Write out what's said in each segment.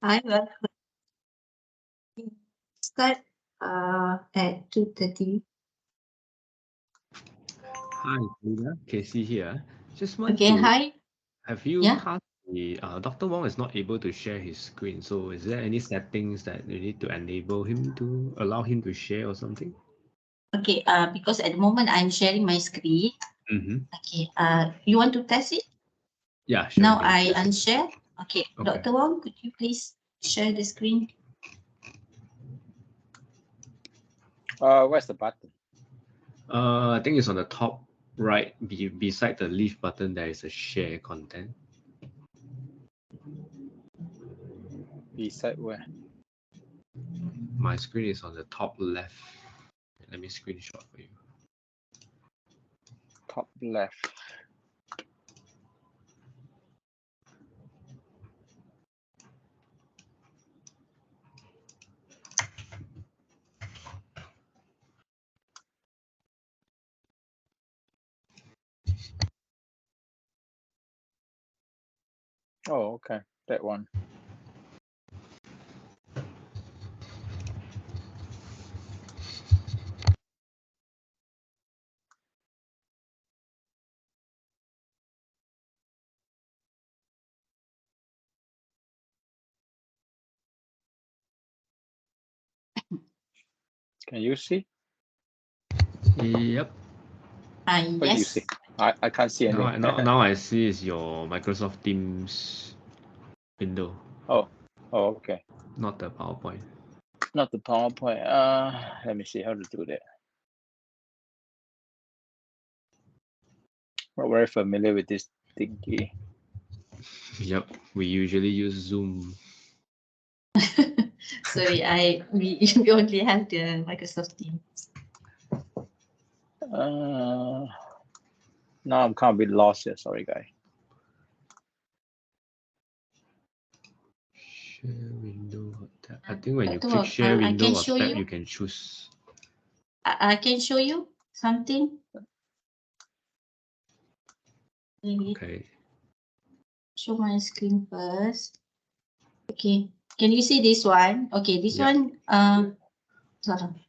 I will start at 2:30. Hi, Lina. Casey here. Just want Okay, to hi. have you Yeah. passed the Dr. Wong is not able to share his screen. So is there any settings that you need to enable him to allow him to share or something? Okay, because at the moment I'm sharing my screen. Mm-hmm. Okay, you want to test it? Yeah, sure. Now you can I share. unshare. Okay, Okay. Dr. Wong, could you please share the screen? Where's the button? I think it's on the top right, beside the leave button. There is a share content. Beside where? My screen is on the top left. Let me screenshot for you. Top left. Oh, okay, that one. Can you see? Yep. What do you Yes. see? I can't see anything. Now I see is your Microsoft Teams window, Oh, okay. not the PowerPoint. Not the PowerPoint. Let me see how to do that. Not very familiar with this thingy. Yep, we usually use Zoom. Sorry, we only have the Microsoft Teams. Now I'm kind of a bit lost here. Sorry, guys. Share window or tab. I think when you Dr. click Wong, share I window can or show tab, you. you can choose. I can show you something. Okay. Show my screen first. Okay, can you see this one? Okay, this Yeah. one. Sorry.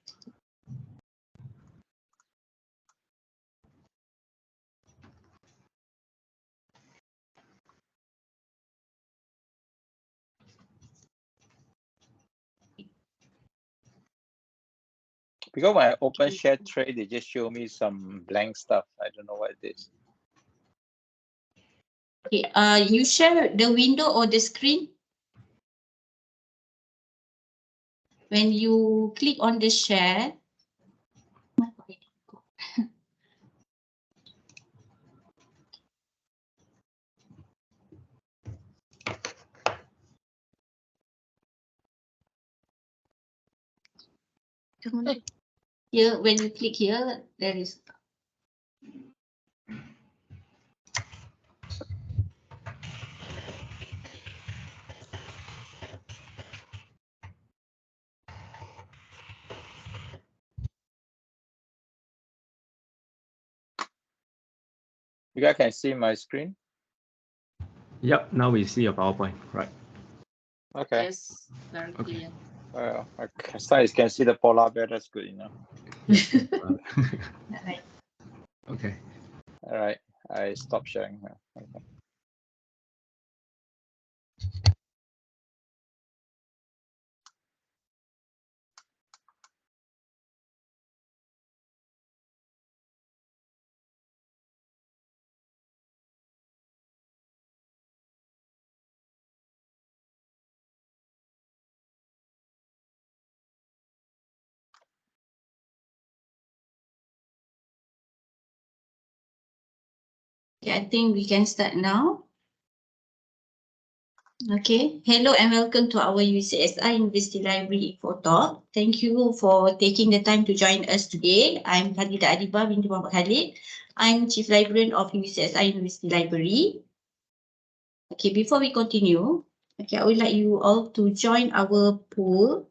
Because when I open share trade, they just show me some blank stuff. I don't know what it is. Okay, you share the window or the screen. When you click on the share, here, when you click here, there is. You guys can see my screen? Yep. Now we see your PowerPoint, right? Okay. Yes, very Okay. clear. Well, as long as you can see the polar bear, that's good enough. Right. Okay. All right, I stop sharing now. Okay. Okay, I think we can start now. Okay, hello and welcome to our UCSI University Library InfoTalk. Thank you for taking the time to join us today. I'm Khadida Adiba binti Muhammad Khalid. I'm Chief Librarian of UCSI University Library. Okay, before we continue, okay, I would like you all to join our poll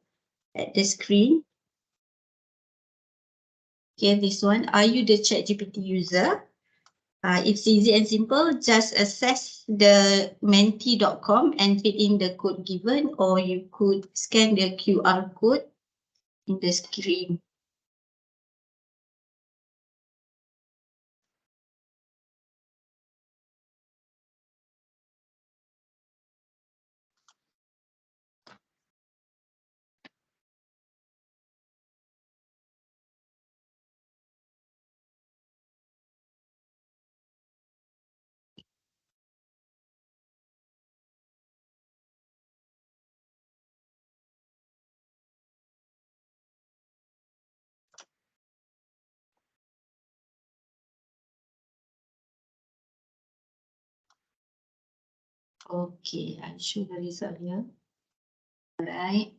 at the screen. Okay, this one, are you the ChatGPT user? It's easy and simple. Just access the menti.com and fill in the code given, or you could scan the QR code in the screen. Okay, I'll show the result here. All right.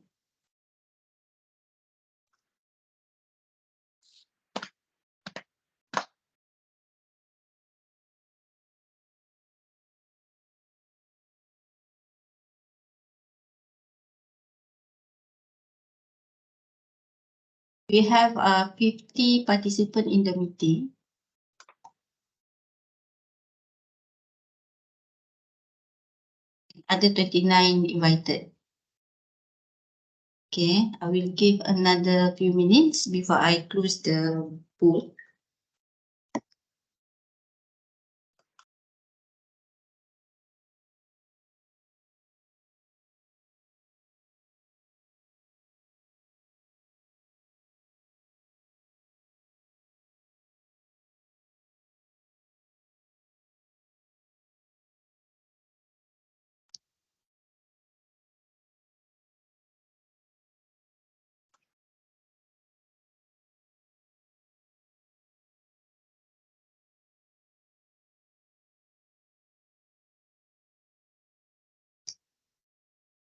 We have 50 participants in the meeting. Other 29 invited. Okay, I will give another few minutes before I close the poll.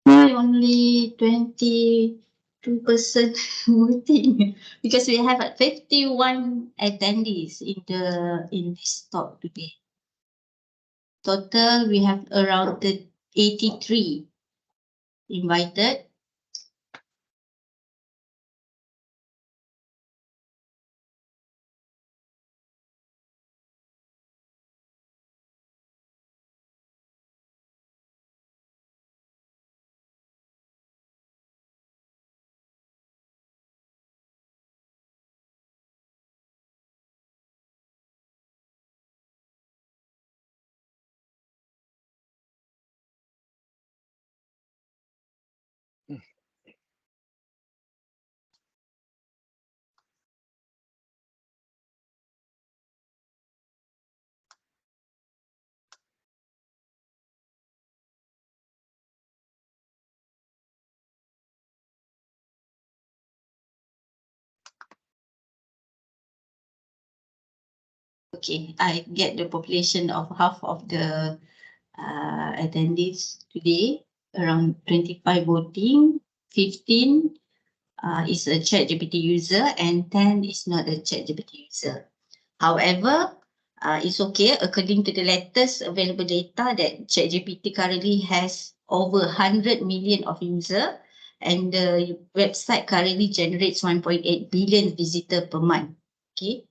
Why only 22% voting? Because we have 51 attendees in this talk today. Total, we have around 83 invited. Okay, I get the population of half of the attendees today, around 25 voting, 15 is a ChatGPT user, and 10 is not a ChatGPT user. However, it's okay according to the latest available data that ChatGPT currently has over 100 million of users, and the website currently generates 1.8 billion visitors per month. Okay,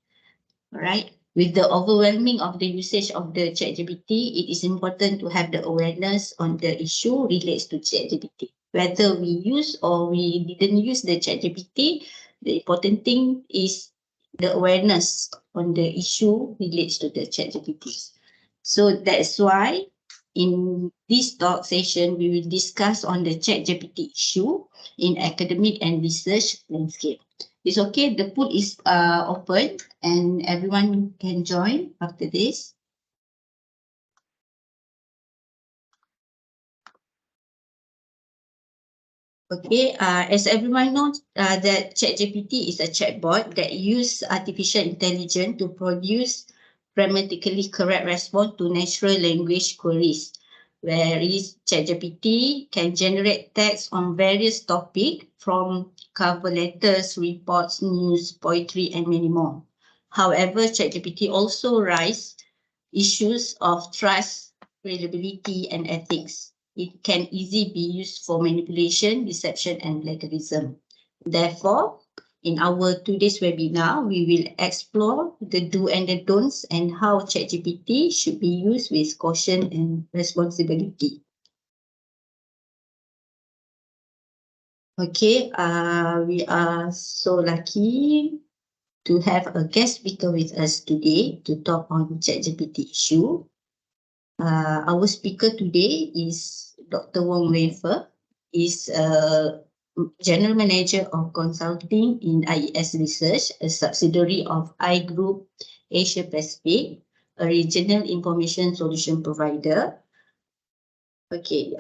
all right. With the overwhelming of the usage of the ChatGPT, it is important to have the awareness on the issue relates to ChatGPT. Whether we use or we didn't use the ChatGPT, the important thing is the awareness on the issue relates to the ChatGPT. So that's why in this talk session, we will discuss on the ChatGPT issue in academic and research landscape. It's okay, the pool is open and everyone can join after this. Okay, as everyone knows, that ChatGPT is a chatbot that uses artificial intelligence to produce grammatically correct response to natural language queries, whereas ChatGPT can generate text on various topics from cover letters, reports, news, poetry, and many more. However, ChatGPT also raises issues of trust, reliability, and ethics. It can easily be used for manipulation, deception, and plagiarism. Therefore, In our today's webinar, we will explore the do and the don'ts and how ChatGPT should be used with caution and responsibility. Okay, we are so lucky to have a guest speaker with us today to talk on ChatGPT issue. Our speaker today is Dr. Wong Weoi Fuh. Is General Manager of Consulting in IES Research, a subsidiary of I Group Asia Pacific, a regional information solution provider. Okay,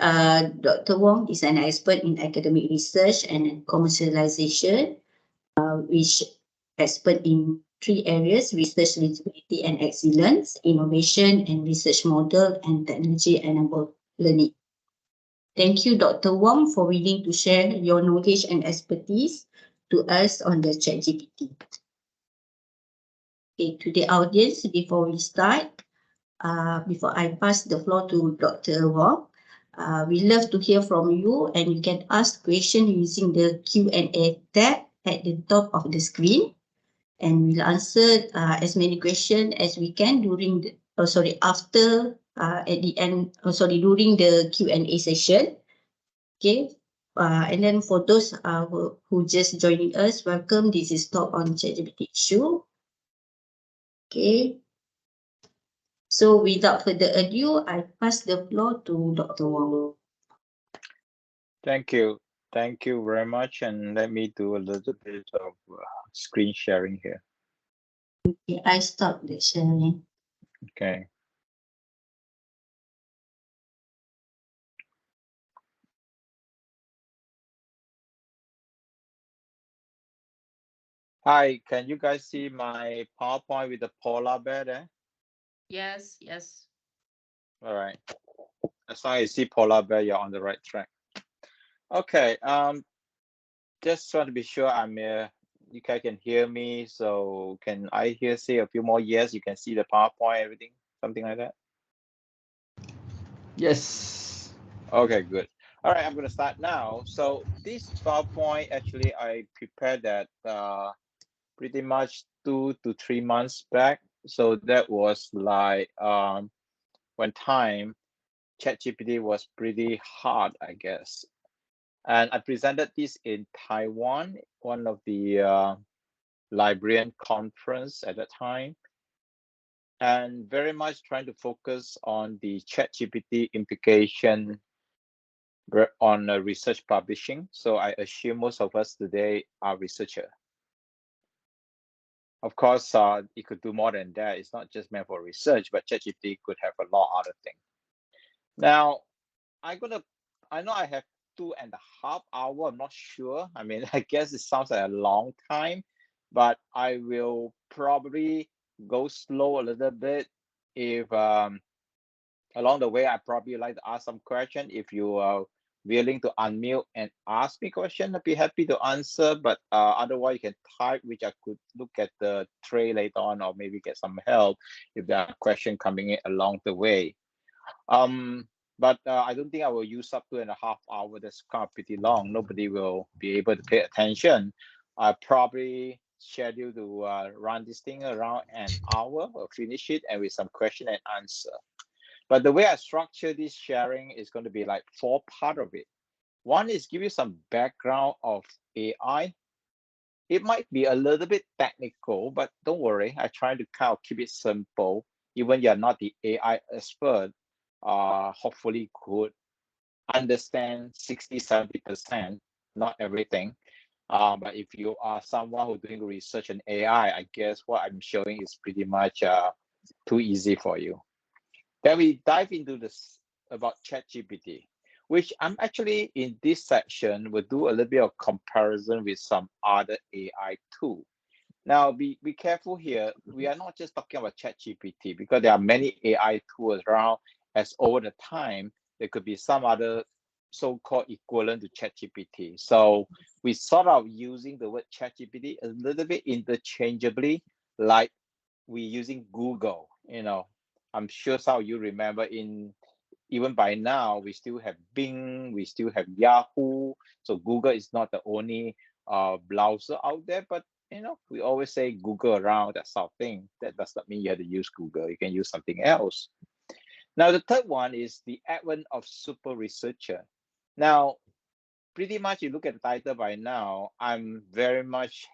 Dr. Wong is an expert in academic research and commercialization, which expert in three areas: research visibility and excellence, innovation and research model, and technology-enabled learning. Thank you, Dr. Wong, for willing to share your knowledge and expertise to us on the ChatGPT. Okay, to the audience, before we start, before I pass the floor to Dr. Wong, we love to hear from you, and you can ask questions using the Q&A tab at the top of the screen, and we'll answer as many questions as we can during the, at the end, during the Q&A session. Okay, and then for those who just joining us, welcome. This is Talk on ChatGPT Issue. Okay, so without further ado, I pass the floor to Dr. Wong. Thank you. Thank you very much. And let me do a little bit of screen sharing here. Okay, I stop the sharing. Okay. Hi, can you guys see my PowerPoint with the polar bear there? Yes, yes. All right. As long as you see polar bear, you're on the right track. Okay. Just want to be sure I'm here. You guys can hear me. So can I hear say a few more yes? You can see the PowerPoint, everything, something like that. Yes. Okay, good. All right, I'm going to start now. So this PowerPoint, actually, I prepared that pretty much 2 to 3 months back. So that was like when time ChatGPT was pretty hard, I guess. And I presented this in Taiwan, one of the librarian conference at that time, and very much trying to focus on the ChatGPT implication on research publishing. So I assume most of us today are researchers. Of course, it could do more than that. It's not just meant for research, but ChatGPT could have a lot of other things. Now, I know I have 2.5 hours. I'm not sure. I mean, I guess it sounds like a long time, but I will probably go slow a little bit. If along the way, I probably like to ask some question. If you are willing to unmute and ask me question, I'd be happy to answer. But otherwise, you can type, which I could look at the tray later on, or maybe get some help if there are questions coming in along the way. But I don't think I will use up 2.5 hours. That's kind of pretty long. Nobody will be able to pay attention. I probably schedule to run this thing around an hour or finish it, and with some question and answer. But the way I structure this sharing is going to be like 4 parts of it. One is give you some background of AI. It might be a little bit technical, but don't worry. I try to kind of keep it simple. Even you're not the AI expert, hopefully could understand 60-70%, not everything. But if you are someone who's doing research in AI, I guess what I'm showing is pretty much too easy for you. Then we dive into this about ChatGPT, which I'm actually in this section will do a little bit of comparison with some other AI tool. Now, be careful here. We are not just talking about ChatGPT because there are many AI tools around. As over the time, there could be some other so-called equivalent to ChatGPT. So we sort of using the word ChatGPT a little bit interchangeably, like we using Google. I'm sure some of you remember even by now, we still have Bing, we still have Yahoo. So Google is not the only browser out there, but we always say Google around, that sort of thing. That does not mean you have to use Google. You can use something else. Now, the third one is the advent of super researcher. Now, pretty much you look at the title by now, I'm very much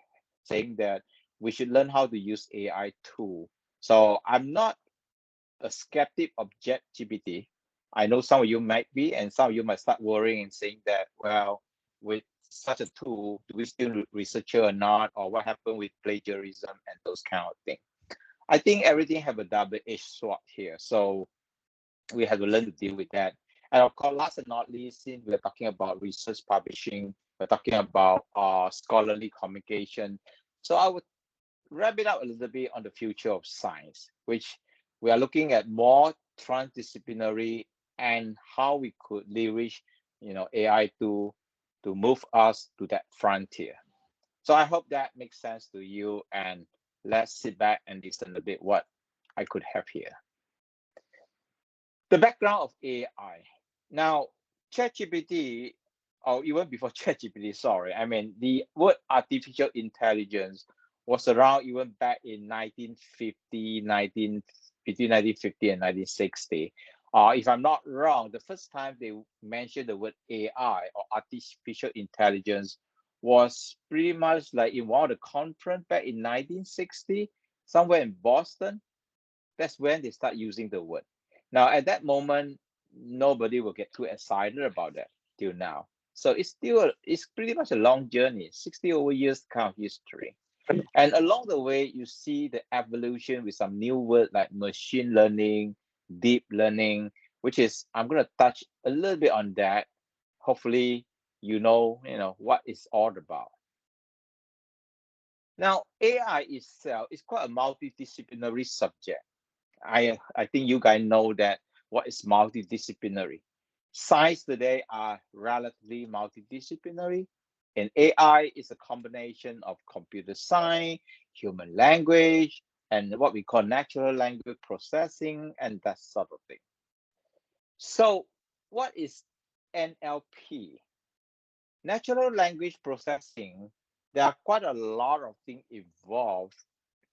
saying that we should learn how to use AI tool. So I'm not a skeptic of ChatGPT. I know some of you might be, and some of you might start worrying and saying that, well, with such a tool, do we still researcher or not, or what happened with plagiarism and those kind of things. I think everything have a double-edged sword here, so we have to learn to deal with that. And of course, last but not least, since we're talking about research publishing, we're talking about scholarly communication. So I would wrap it up a little bit on the future of science, which we are looking at more transdisciplinary and how we could leverage, AI to move us to that frontier. So I hope that makes sense to you, and let's sit back and listen a bit what I could have here. The background of AI. Now, ChatGPT, or even before ChatGPT, sorry, I mean, the word artificial intelligence was around even back in 1950, between 1950 and 1960. If I'm not wrong, the first time they mentioned the word AI or artificial intelligence was pretty much like in one of the conference back in 1960, somewhere in Boston. That's when they start using the word. Now, at that moment, nobody will get too excited about that till now. So it's pretty much a long journey, 60 over years kind of history. And along the way, you see the evolution with some new words like machine learning, deep learning, which is, I'm going to touch a little bit on that. Hopefully, you know what it's all about. Now, AI itself is quite a multidisciplinary subject. I think you guys know that what is multidisciplinary. Science today are relatively multidisciplinary, and AI is a combination of computer science, human language, and what we call natural language processing, and that sort of thing. So what is NLP? Natural language processing, there are quite a lot of things involved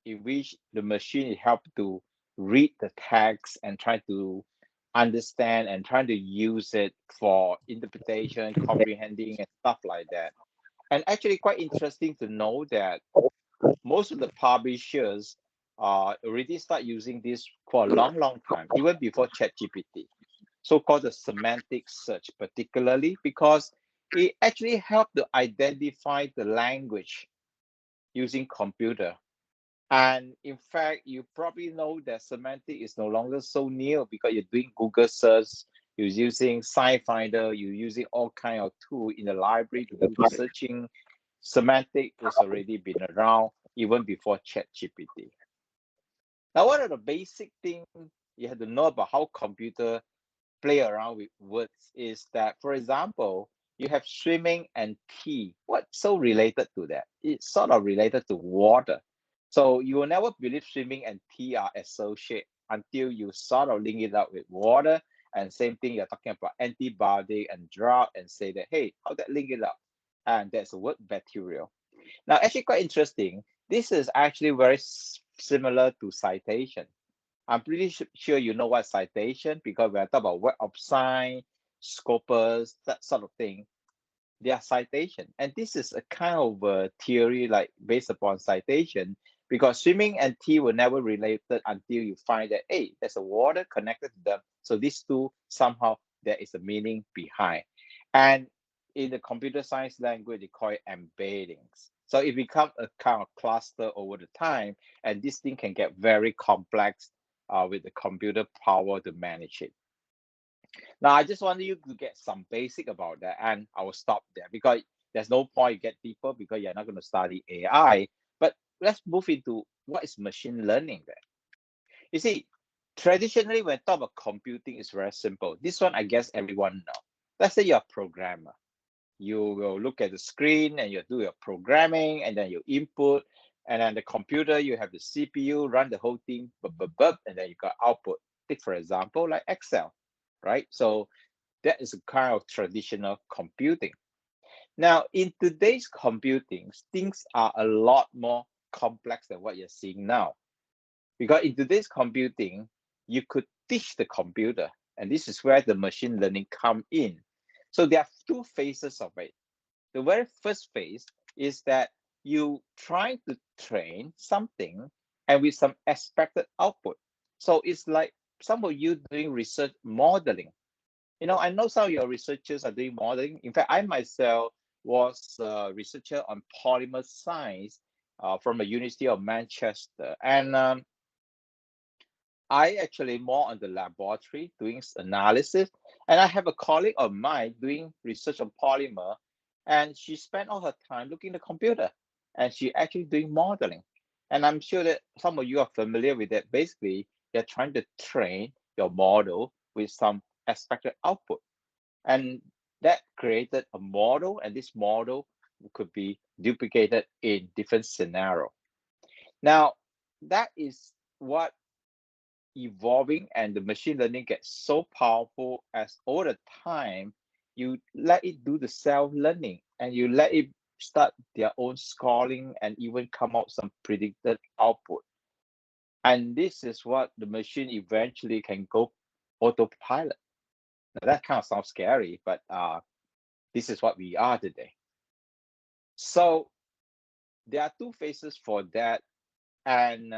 in which the machine is helped to read the text and try to understand and trying to use it for interpretation, comprehending, and stuff like that. And actually quite interesting to know that most of the publishers already start using this for a long time, even before ChatGPT, so-called the semantic search, particularly because it actually helped to identify the language using computer. And in fact, you probably know that semantic is no longer so new because you're doing Google search, you're using SciFinder, you're using all kind of tool in the library to do searching. Semantic was already been around even before ChatGPT. Now, one of the basic things you have to know about how computer play around with words is that, for example, you have swimming and tea. What's so related to that? It's sort of related to water. So you will never believe swimming and tea are associated until you sort of link it up with water. And same thing, you're talking about antibiotic and drought and say that, hey, how that link it up? And that's the word bacterial. Now, actually quite interesting. This is actually very similar to citation. I'm pretty sure you know what citation, because when I talk about Web of Science, Scopus, that sort of thing, they are citation. And this is a kind of a theory like based upon citation, because swimming and tea were never related until you find that, hey, there's a water connected to them. So these two, somehow there is a meaning behind. And in the computer science language, they call it embeddings. So it becomes a kind of cluster over the time, and this thing can get very complex with the computer power to manage it. Now, I just want you to get some basic about that, and I will stop there because there's no point you get deeper because you're not going to study AI. But let's move into what is machine learning then. You see, traditionally, when talk about computing, it's very simple. This one, I guess everyone know. Let's say you're a programmer. You will look at the screen and you do your programming, and then you input, and then the computer, you have the CPU, run the whole thing, and then you got output. Take, for example, like Excel, right? So that is a kind of traditional computing. Now, in today's computing, things are a lot more complex than what you're seeing now. Because in today's computing, you could teach the computer, and this is where the machine learning come in. So there are two phases of it. The very first phase is that you try to train something and with some expected output. So it's like some of you doing research modeling. I know some of your researchers are doing modeling. In fact, I myself was a researcher on polymer science from the University of Manchester. And I actually more on the laboratory doing analysis. And I have a colleague of mine doing research on polymer, and she spent all her time looking at the computer, and she actually doing modeling. And I'm sure that some of you are familiar with that. Basically, you're trying to train your model with some expected output. And that created a model, and this model could be duplicated in different scenarios. Now, that is what evolving, and the machine learning gets so powerful as all the time you let it do the self-learning and you let it start their own scoring and even come out some predicted output. And this is what the machine eventually can go autopilot. Now, that kind of sounds scary, but this is what we are today. So there are two phases for that. And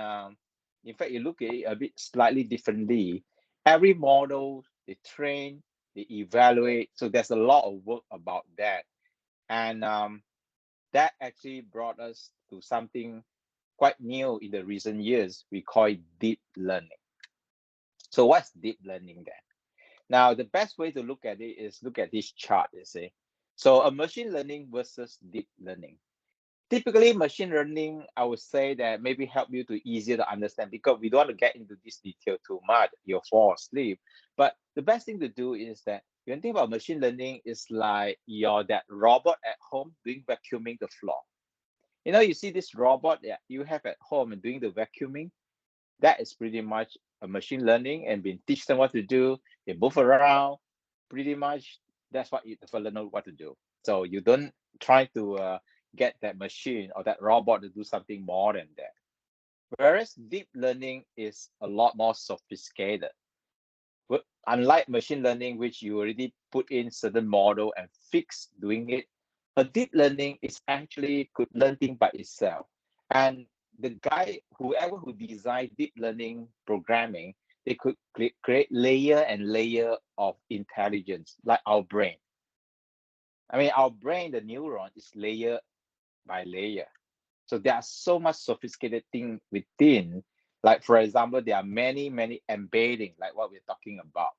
in fact, you look at it a bit slightly differently. Every model, they train, they evaluate. So there's a lot of work about that. And that actually brought us to something quite new in the recent years. We call it deep learning. So what's deep learning then? Now, the best way to look at it is look at this chart, you see. So a machine learning versus deep learning. Typically, machine learning, I would say that maybe help you to easier to understand, because we don't want to get into this detail too much, you'll fall asleep. But the best thing to do is that when you think about machine learning, is like that robot at home doing vacuuming the floor. You see this robot that you have at home and doing the vacuuming, that is pretty much a machine learning, and been teach them what to do. They move around, pretty much that's what the fellow know what to do. So you don't try to get that machine or that robot to do something more than that. Whereas deep learning is a lot more sophisticated. But unlike machine learning, which you already put in certain model and fix doing it, a deep learning is actually could learn things by itself. And the guy, whoever who designed deep learning programming, they could create layer and layer of intelligence, like our brain. I mean, our brain, the neuron, is layer by layer. So there are so much sophisticated thing within. Like, for example, there are many, many embedding, like what we're talking about.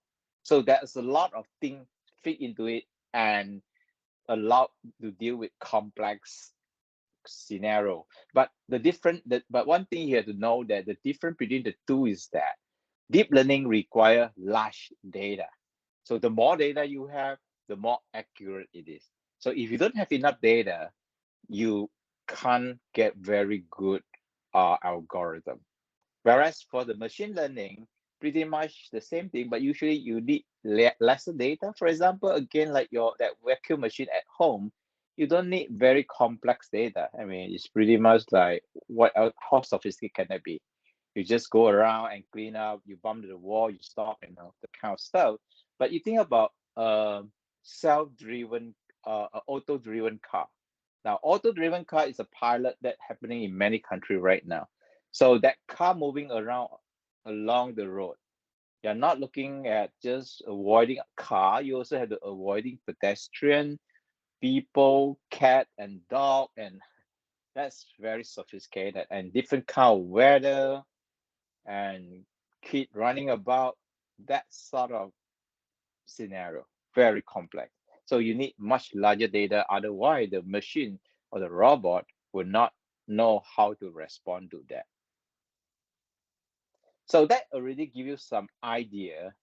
So there's a lot of things fit into it and allowed to deal with complex scenario. But but one thing you have to know, that the difference between the two is that deep learning require large data. So the more data you have, the more accurate it is. So if you don't have enough data, you can't get very good algorithm. Whereas for the machine learning, pretty much the same thing, but usually you need lesser data. For example, again, like that vacuum machine at home, you don't need very complex data. I mean, it's pretty much like how sophisticated can it be? You just go around and clean up, you bump to the wall, you stop, the kind of stuff. But you think about self-driven, auto-driven car. Now, auto-driven car is a pilot that happening in many countries right now. So that car moving around along the road, you're not looking at just avoiding a car. You also have to avoiding pedestrian, people, cat, and dog, and that's very sophisticated, and different kind of weather and kid running about. That sort of scenario, very complex. So you need much larger data. Otherwise, the machine or the robot will not know how to respond to that. So that already give you some idea.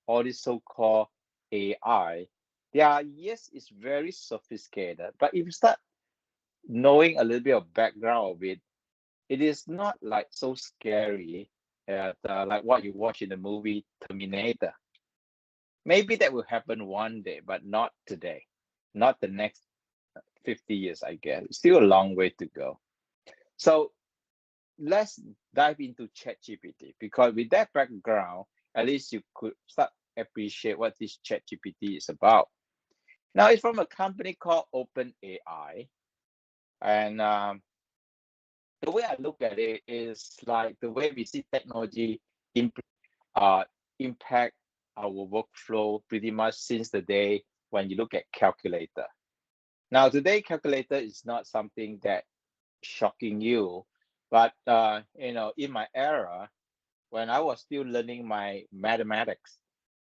All this so-called AI, yes, it's very sophisticated. But if you start knowing a little bit of background of it, it is not like so scary like what you watch in the movie Terminator. Maybe that will happen one day, but not today, not the next 50 years, I guess. Still a long way to go. So let's dive into ChatGPT, because with that background, at least you could start appreciate what this ChatGPT is about. Now, it's from a company called OpenAI, and the way I look at it is like the way we see technology impact our workflow pretty much since the day when you look at calculator. Now, today calculator is not something that shocking you, but in my era, when I was still learning my mathematics,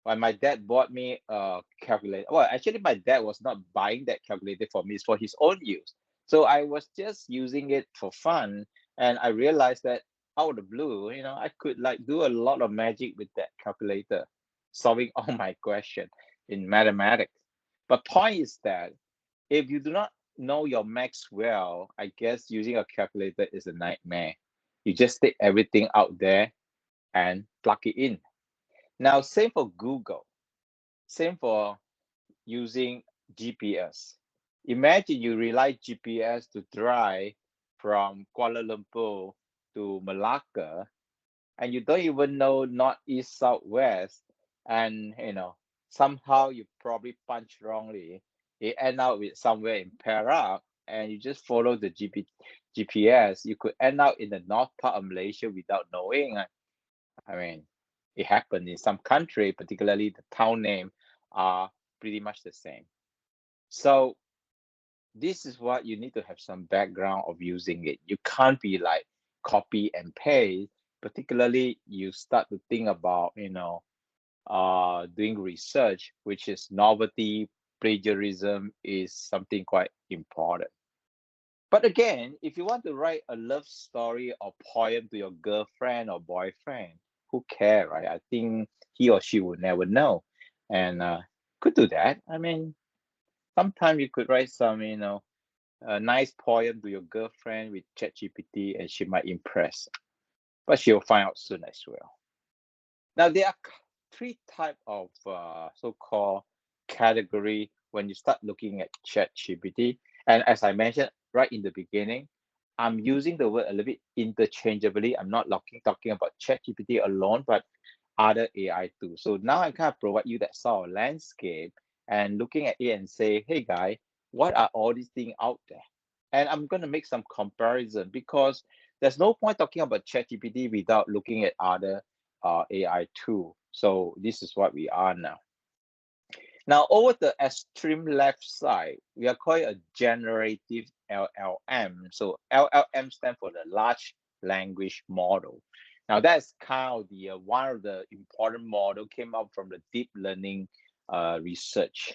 when my dad bought me a calculator. Well, actually, my dad was not buying that calculator for me; it's for his own use. So I was just using it for fun, and I realized that out of the blue, I could like do a lot of magic with that calculator, solving all my questions in mathematics. But point is that if you do not know your maths well, I guess using a calculator is a nightmare. You just take everything out there and plug it in. Now, same for Google, same for using GPS. Imagine you rely GPS to drive from Kuala Lumpur to Malacca, and you don't even know north, east, south, west, and somehow you probably punch wrongly. You end up with somewhere in Perak, and you just follow the GPS. You could end up in the north part of Malaysia without knowing. I mean, it happened in some country, particularly the town name are pretty much the same. So this is what you need to have some background of using it. You can't be like copy and paste, particularly you start to think about, doing research, which is novelty, plagiarism is something quite important. But again, if you want to write a love story or poem to your girlfriend or boyfriend, who care, right? I think he or she would never know, and could do that. I mean, sometimes you could write some, a nice poem to your girlfriend with ChatGPT, and she might impress, but she'll find out soon as well. Now, there are three types of so-called category when you start looking at ChatGPT, and as I mentioned right in the beginning, I'm using the word a little bit interchangeably. I'm not talking about ChatGPT alone, but other AI tools. So now I kind of provide you that sort of landscape and looking at it and say, hey guy, what are all these things out there? And I'm going to make some comparison, because there's no point talking about ChatGPT without looking at other AI tools. So this is what we are now. Now, over the extreme left side, we are calling a generative LLM. So LLM stands for the large language model. Now, that's kind of the one of the important model came out from the deep learning research.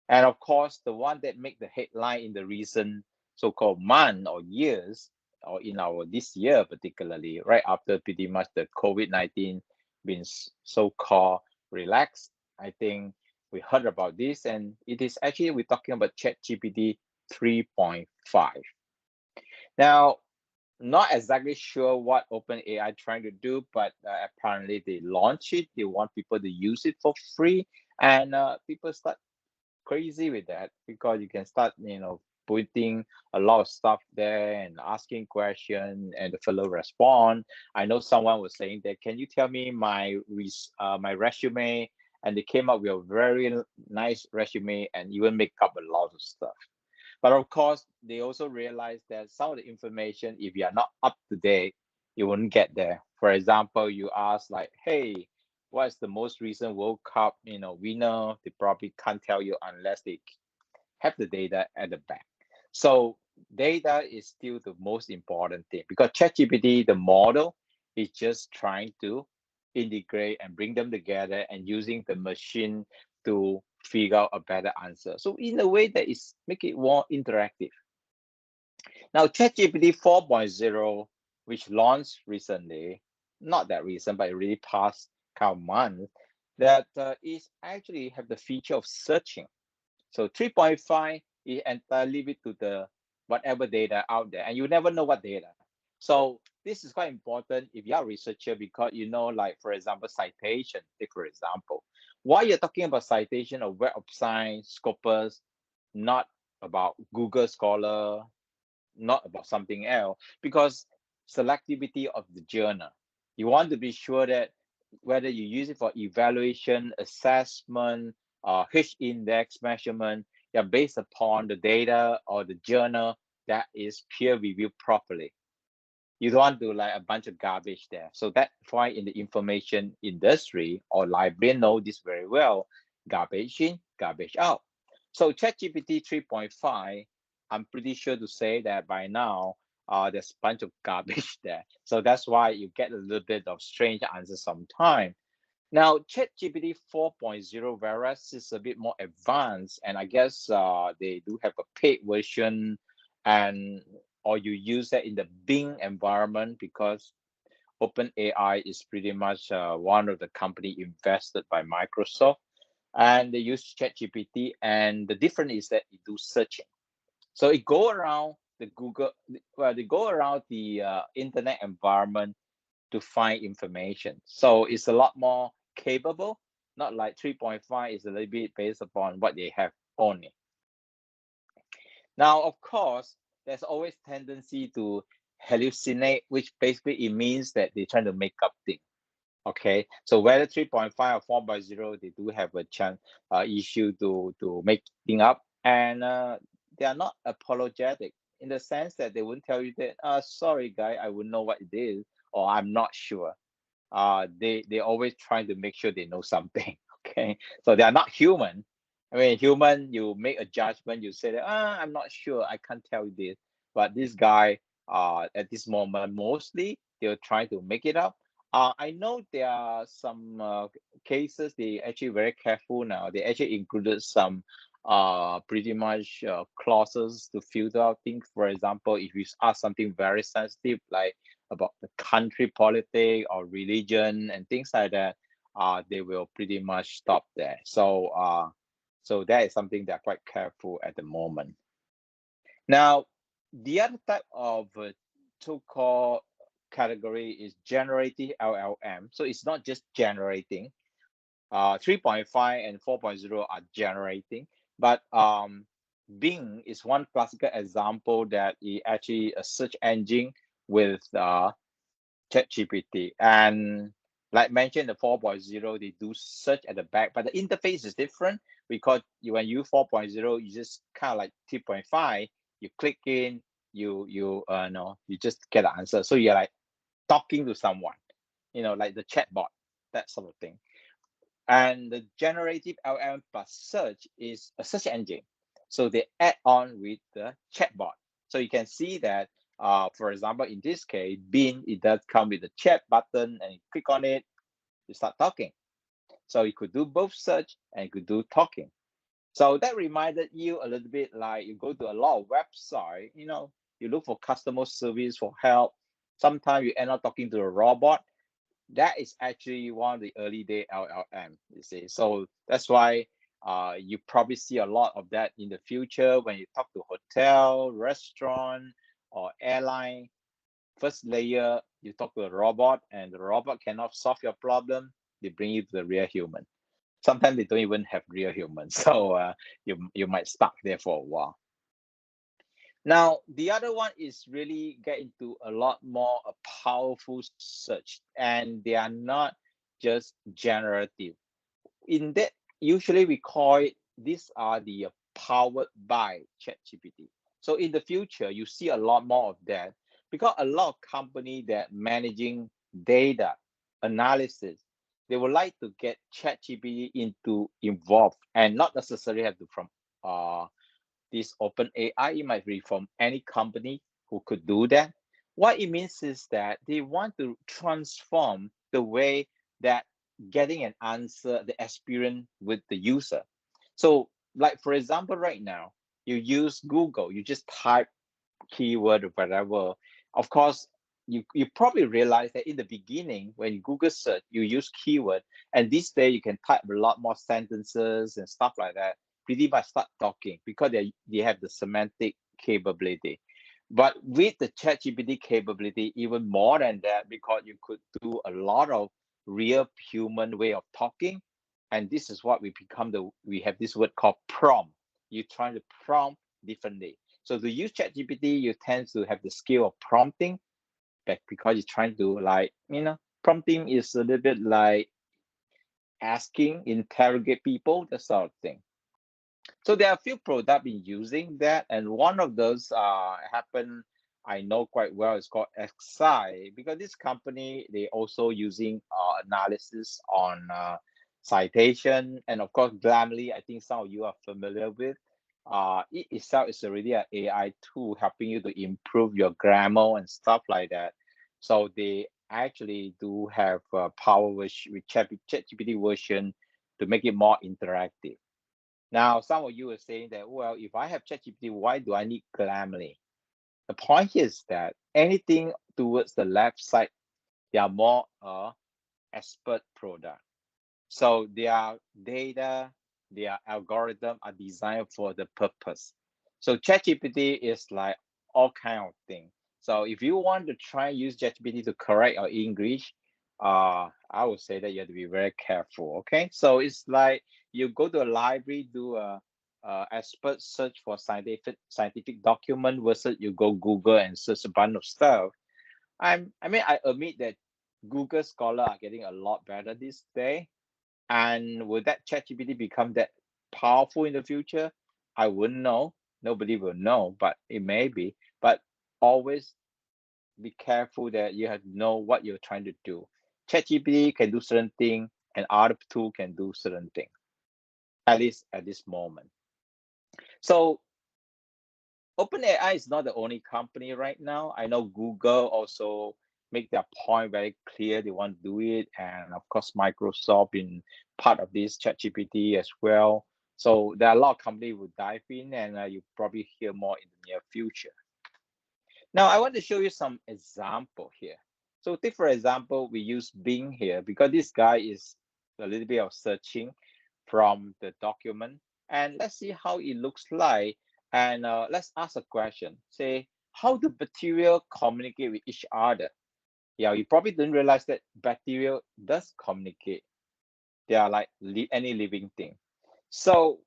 And of course, the one that make the headline in the recent so-called month or years, or in our this year particularly, right after pretty much the COVID-19 been so-called relaxed, I think we heard about this, and it is actually we're talking about ChatGPT 3.5. Now, not exactly sure what OpenAI trying to do, but apparently they launch it. They want people to use it for free, and people start crazy with that, because you can start, putting a lot of stuff there and asking questions, and the fellow respond. I know someone was saying that, can you tell me my resume? And they came up with a very nice resume and even make up a lot of stuff. But of course, they also realize that some of the information, if you are not up to date, you won't get there. For example, you ask like, hey, what's the most recent World Cup, winner? They probably can't tell you unless they have the data at the back. So data is still the most important thing, because ChatGPT, the model, is just trying to integrate and bring them together and using the machine to figure out a better answer. So in a way that is make it more interactive. Now, ChatGPT 4.0, which launched recently, not that recent, but it really past couple months, that is actually have the feature of searching. So 3.5 is entirely leave it to the whatever data out there, and you never know what data. So this is quite important if you are a researcher, because like for example, citation. Take for example, why you're talking about citation of Web of Science, Scopus, not about Google Scholar, not about something else, because selectivity of the journal. You want to be sure that whether you use it for evaluation, assessment, H-index measurement, they're based upon the data or the journal that is peer reviewed properly. You don't want to like a bunch of garbage there. So that's why in the information industry or librarian know this very well, garbage in, garbage out. So ChatGPT 3.5, I'm pretty sure to say that by now, there's a bunch of garbage there. So that's why you get a little bit of strange answers sometimes. Now, ChatGPT 4.0, whereas is a bit more advanced, and I guess they do have a paid version, and or you use that in the Bing environment because OpenAI is pretty much one of the company invested by Microsoft, and they use ChatGPT, and the difference is that it do searching. So it go around the Google, well, they go around the internet environment to find information. So it's a lot more capable, not like 3.5 is a little bit based upon what they have only. Now, of course, there's always tendency to hallucinate, which basically it means that they're trying to make up things. Okay, so whether 3.5 or 4.0, they do have a chance issue to make things up, and they are not apologetic in the sense that they wouldn't tell you that, sorry guy, I wouldn't know what it is, or I'm not sure. They always trying to make sure they know something. Okay, so they are not human. I mean, human, you make a judgment, you say that, I'm not sure, I can't tell you this. But this guy, at this moment, mostly they're trying to make it up. I know there are some cases they actually very careful now. They actually included some pretty much clauses to filter out things. For example, if you ask something very sensitive, like about the country politics or religion and things like that, they will pretty much stop there. So that is something they're quite careful at the moment. Now, the other type of so-called category is generative LLM. So it's not just generating. 3.5 and 4.0 are generating, but Bing is one classical example that is actually a search engine with ChatGPT. And like mentioned, the 4.0, they do search at the back, but the interface is different because when you 4.0, you just kind of like 3.5, you click in, you just get an answer. So you're like talking to someone, like the chatbot, that sort of thing. And the generative LLM plus search is a search engine. So they add on with the chatbot. So you can see that, for example, in this case, Bing, it does come with a chat button, and you click on it, you start talking. So you could do both search and you could do talking. So that reminded you a little bit like you go to a lot of websites, you look for customer service for help. Sometimes you end up talking to a robot. That is actually one of the early day LLM, you see. So that's why you probably see a lot of that in the future when you talk to hotel, restaurant, or airline. First layer, you talk to a robot, and the robot cannot solve your problem. They bring you to the real human. Sometimes they don't even have real humans, so you might stuck there for a while. Now, the other one is really get into a lot more a powerful search, and they are not just generative. In that, usually we call it, these are the powered by ChatGPT. So in the future, you see a lot more of that because a lot of companies that managing data analysis, they would like to get ChatGPT involved, and not necessarily have to from this OpenAI. It might be from any company who could do that. What it means is that they want to transform the way that getting an answer, the experience with the user. So, like for example, right now, you use Google, you just type keyword or whatever. Of course, you probably realize that in the beginning, when you Google search, you use keyword, and this day you can type a lot more sentences and stuff like that. Pretty much start talking because they have the semantic capability. But with the ChatGPT capability, even more than that, because you could do a lot of real human way of talking. And this is what we have this word called prompt. You're trying to prompt differently. So to use ChatGPT, you tend to have the skill of prompting, because you're trying to prompting is a little bit like asking, interrogate people, that sort of thing. So there are a few products been using that, and one of those I know quite well. It's called XI, because this company, they also using analysis on citation, and of course Grammarly, I think some of you are familiar with. It itself is already an AI tool helping you to improve your grammar and stuff like that. So they actually do have power with ChatGPT version to make it more interactive. Now, some of you are saying that, well, if I have ChatGPT, why do I need Grammarly? The point here is that anything towards the left side, they are more expert product. So their data, their algorithm are designed for the purpose. So ChatGPT is like all kind of thing. So if you want to try use ChatGPT to correct your English, I would say that you have to be very careful. Okay, so it's like you go to a library, do a expert search for scientific document versus you go Google and search a bunch of stuff. I admit that Google Scholar are getting a lot better this day. And will that ChatGPT become that powerful in the future? I wouldn't know. Nobody will know, but it may be. But always be careful that you have to know what you're trying to do. ChatGPT can do certain thing, and other tool can do certain thing, at least at this moment. So OpenAI is not the only company right now. I know Google also make their point very clear. They want to do it. And of course, Microsoft in part of this ChatGPT as well. So there are a lot of companies who dive in, and you probably hear more in the near future. Now, I want to show you some example here. So take, for example, we use Bing here because this guy is a little bit of searching from the document. And let's see how it looks like. And let's ask a question. Say, how do bacteria communicate with each other? Yeah, you probably didn't realize that bacteria does communicate. They are like any living thing. So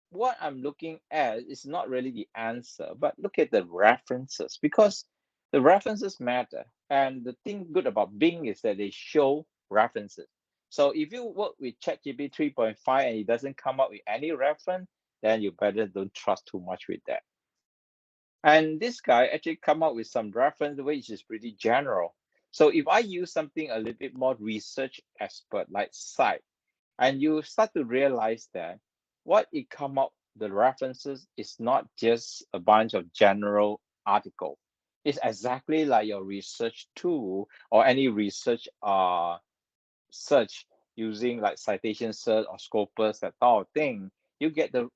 what I'm looking at is not really the answer, but look at the references, because the references matter. And the thing good about Bing is that they show references. So if you work with ChatGPT 3.5 and it doesn't come up with any reference, then you better don't trust too much with that. And this guy actually come up with some reference which is pretty general. So if I use something a little bit more research expert like Site, and you start to realize that what it come up, the references is not just a bunch of general article. It's exactly like your research tool or any research search using like citation search or Scopus, that type of thing. You get the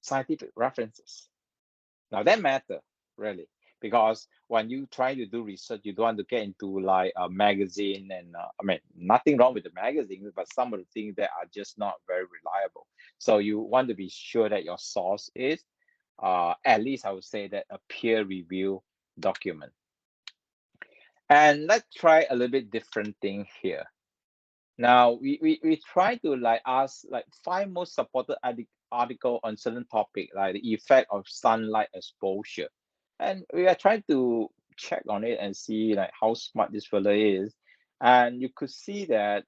scientific references. Now that matter really, because when you try to do research, you don't want to get into like a magazine, and nothing wrong with the magazine, but some of the things that are just not very reliable. So you want to be sure that your source is at least I would say that a peer review document. And let's try a little bit different thing here. Now we try to like ask like 5 most supported article on certain topic, like the effect of sunlight exposure. And we are trying to check on it and see like how smart this fella is. And you could see that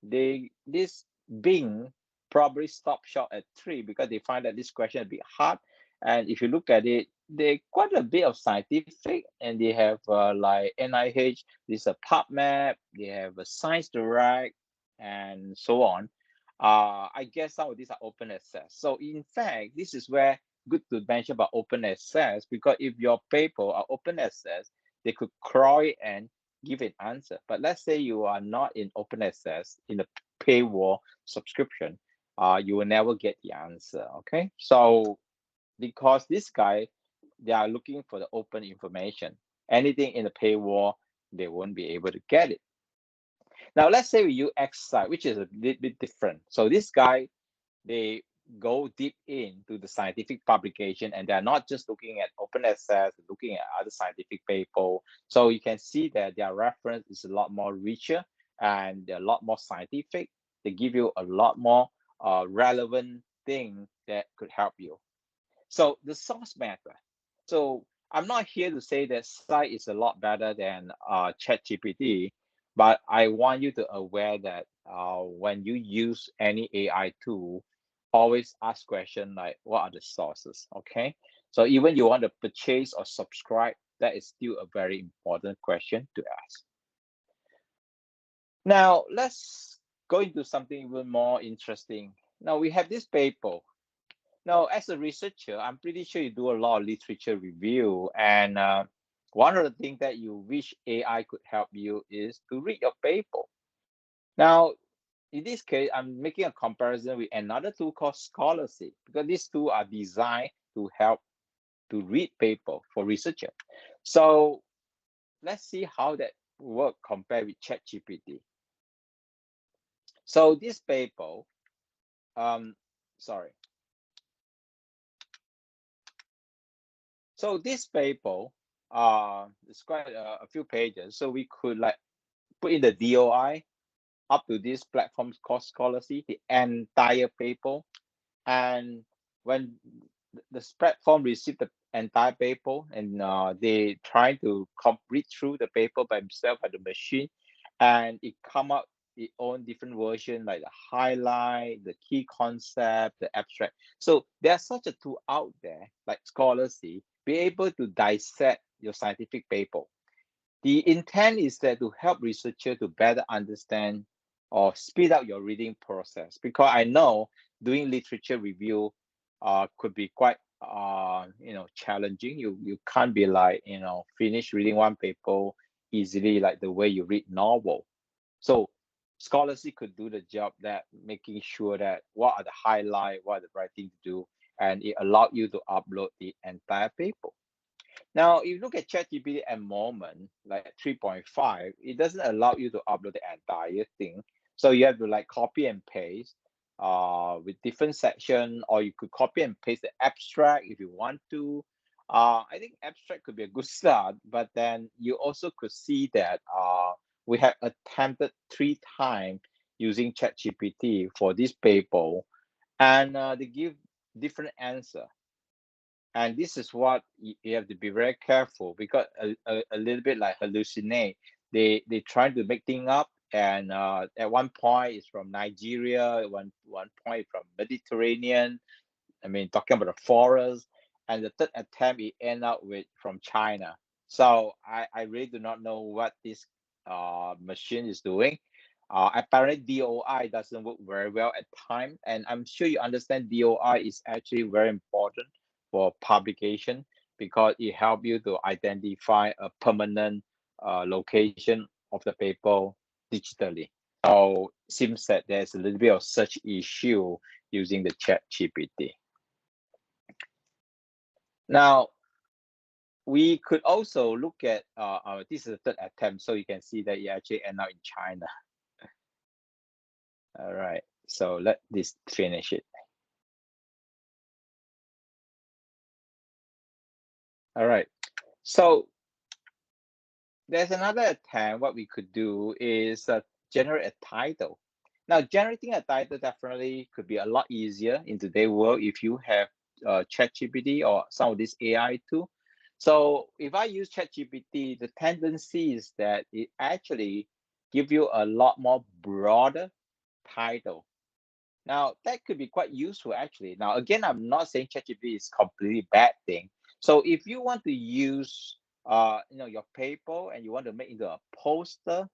this Bing probably stopped short at 3 because they find that this question a bit hard. And if you look at it, they quite a bit of scientific, and they have like NIH, this is a PubMed, they have a Science Direct, and so on. I guess some of these are open access. So in fact, this is where good to mention about open access, because if your paper are open access, they could crawl it and give an answer. But let's say you are not in open access, in a paywall subscription, you will never get the answer. Okay, so because this guy, they are looking for the open information. Anything in the paywall, they won't be able to get it. Now let's say we use XI, which is a little bit different. So this guy, they go deep into the scientific publication, and they're not just looking at open access, looking at other scientific paper. So you can see that their reference is a lot more richer, and they're a lot more scientific. They give you a lot more relevant thing that could help you. So the source matter. So I'm not here to say that site is a lot better than ChatGPT, but I want you to aware that when you use any AI tool, always ask question like, what are the sources? Okay. So even you want to purchase or subscribe, that is still a very important question to ask. Now let's go into something even more interesting. Now we have this paper. Now, as a researcher, I'm pretty sure you do a lot of literature review, and one of the things that you wish AI could help you is to read your paper. Now, in this case, I'm making a comparison with another tool called Scholarly, because these two are designed to help to read paper for researchers. So let's see how that work compared with ChatGPT. So this paper, sorry. So this paper, it's quite a few pages. So we could like put in the DOI up to this platform called Scholarly, the entire paper. And when the platform received the entire paper and they try to read through the paper by themselves by the machine, and it come up its own different version like the highlight, the key concept, the abstract. So there's such a tool out there like Scholarly, be able to dissect your scientific paper. The intent is that to help researchers to better understand or speed up your reading process, because I know doing literature review could be quite challenging. You can't be like finish reading one paper easily like the way you read novel. So Scholarly could do the job that making sure that what are the highlight, what are the right thing to do, and it allowed you to upload the entire paper. Now, if you look at ChatGPT at the moment, like 3.5, it doesn't allow you to upload the entire thing. So you have to like copy and paste with different section, or you could copy and paste the abstract if you want to. I think abstract could be a good start, but then you also could see that we have attempted 3 times using ChatGPT for this paper, and they give different answer. And this is what you have to be very careful, because a little bit like hallucinate, they try to make things up, and at one point it's from Nigeria, at one point from Mediterranean, I mean talking about the forest, and the third attempt it end up with from China. So I really do not know what this machine is doing. Apparently DOI doesn't work very well at time, and I'm sure you understand DOI is actually very important for publication, because it helps you to identify a permanent location of the paper digitally. So it seems that there's a little bit of such issue using the ChatGPT. Now, we could also look at this is the third attempt, so you can see that it actually end up in China. All right, so let this finish it. All right, so there's another attempt. What we could do is generate a title. Now, generating a title definitely could be a lot easier in today's world if you have ChatGPT or some of this AI tool. So if I use ChatGPT, the tendency is that it actually give you a lot more broader title. Now, that could be quite useful actually. Now, again, I'm not saying ChatGPT is completely bad thing. So if you want to use your paper and you want to make into a poster,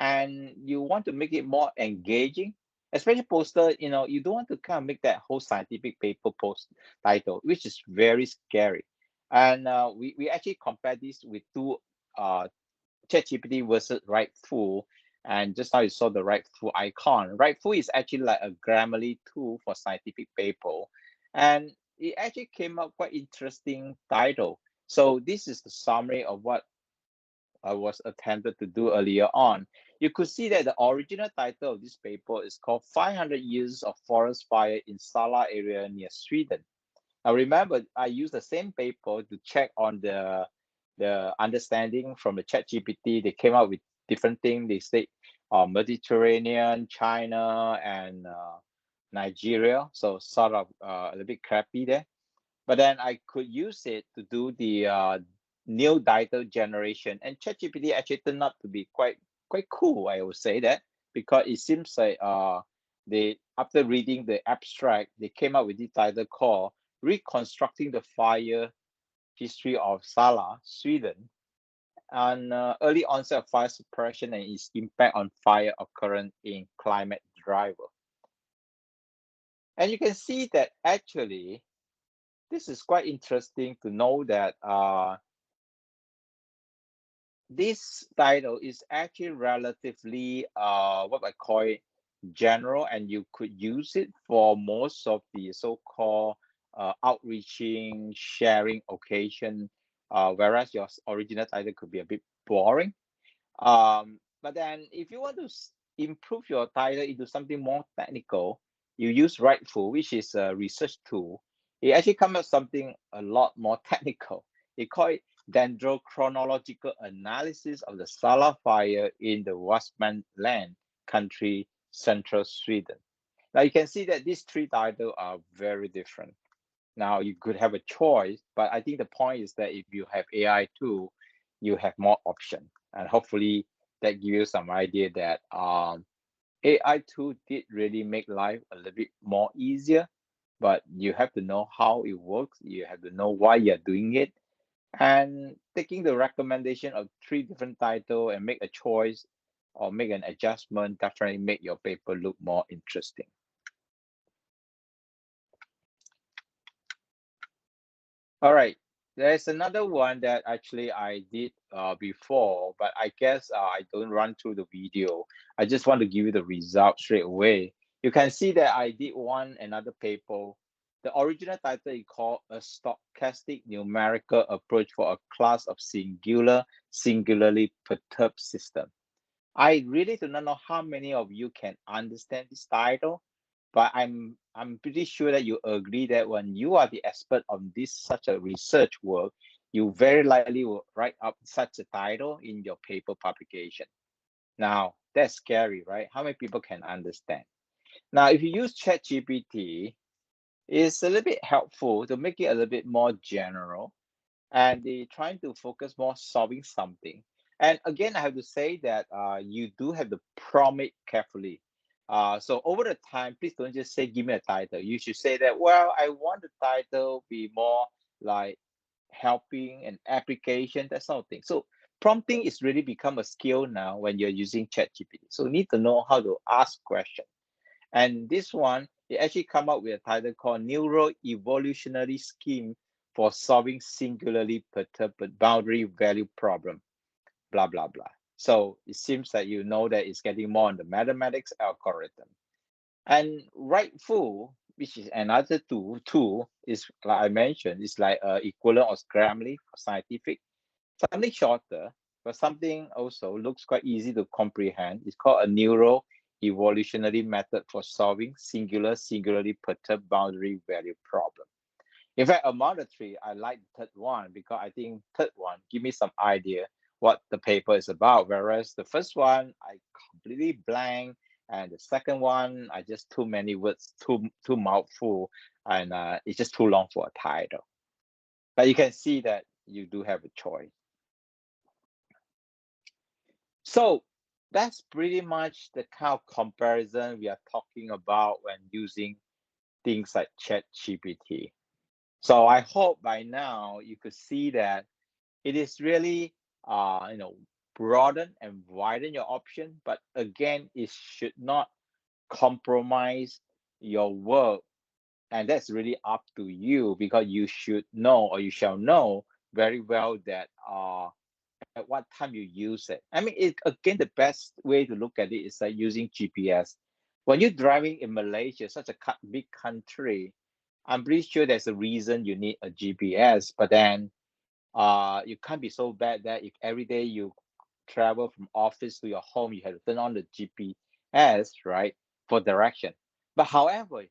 and you want to make it more engaging, especially poster, you don't want to kind of make that whole scientific paper post title, which is very scary. And we actually compare this with two ChatGPT versus Rightful. And just now you saw the Rightful icon. Rightful is actually like a Grammarly tool for scientific paper. And it actually came up quite interesting title. So this is the summary of what I was attempted to do earlier on. You could see that the original title of this paper is called 500 Years of Forest Fire in Sala area near Sweden. Now remember, I used the same paper to check on the understanding from the ChatGPT. They came up with different things. They say Mediterranean, China, and Nigeria. So sort of a little bit crappy there. But then I could use it to do the new title generation, and ChatGPT actually turned out to be quite cool. I would say that, because it seems like they, after reading the abstract, they came up with this title called "Reconstructing the Fire History of Sala, Sweden, and early onset of fire suppression and its impact on fire occurrence in climate driver." And you can see that actually this is quite interesting to know that this title is actually relatively what I call it general, and you could use it for most of the so-called outreaching, sharing occasion, whereas your original title could be a bit boring. But then if you want to improve your title into something more technical, you use Rightful, which is a research tool. It actually comes up something a lot more technical. They call it Dendrochronological Analysis of the Sala Fire in the Västmanland country, central Sweden. Now you can see that these three titles are very different. Now you could have a choice, but I think the point is that if you have AI tool, you have more option, and hopefully that gives you some idea that AI tool did really make life a little bit more easier, but you have to know how it works. You have to know why you're doing it, and taking the recommendation of three different titles and make a choice or make an adjustment definitely make your paper look more interesting. All right, there's another one that actually I did before, but I guess I don't run through the video. I just want to give you the result straight away. You can see that I did another paper. The original title is called "A Stochastic Numerical Approach for a Class of Singularly Perturbed System." I really do not know how many of you can understand this title, but I'm pretty sure that you agree that when you are the expert on this such a research work, you very likely will write up such a title in your paper publication. Now that's scary, right? How many people can understand? Now, if you use ChatGPT, it's a little bit helpful to make it a little bit more general, and they're trying to focus more solving something. And again, I have to say that you do have to prompt it carefully. So over the time, please don't just say, give me a title. You should say that, well, I want the title be more like helping and application, that sort of thing. So prompting is really become a skill now when you're using ChatGPT. So you need to know how to ask questions. And this one, it actually come up with a title called Neuro Evolutionary Scheme for Solving Singularly Perturbed Boundary Value Problem, blah, blah, blah. So it seems that you know that it's getting more on the mathematics algorithm. And Rightful, which is another tool, is like I mentioned, is like equivalent of Grammarly for scientific, something shorter, but something also looks quite easy to comprehend. It's called a neuro evolutionary method for solving singularly perturbed boundary value problem. In fact, among the three, I like the third one because I think third one give me some idea what the paper is about. Whereas the first one, I completely blank, and the second one, I just too many words, too mouthful, and it's just too long for a title. But you can see that you do have a choice. So that's pretty much the kind of comparison we are talking about when using things like ChatGPT. So I hope by now you could see that it is really broaden and widen your option, but again, it should not compromise your work. And that's really up to you, because you should know, or you shall know very well that at what time you use it. I mean, again, the best way to look at it is like using GPS. When you're driving in Malaysia, such a big country, I'm pretty sure there's a reason you need a GPS, but then you can't be so bad that if every day you travel from office to your home, you have to turn on the GPS, right, for direction. But however,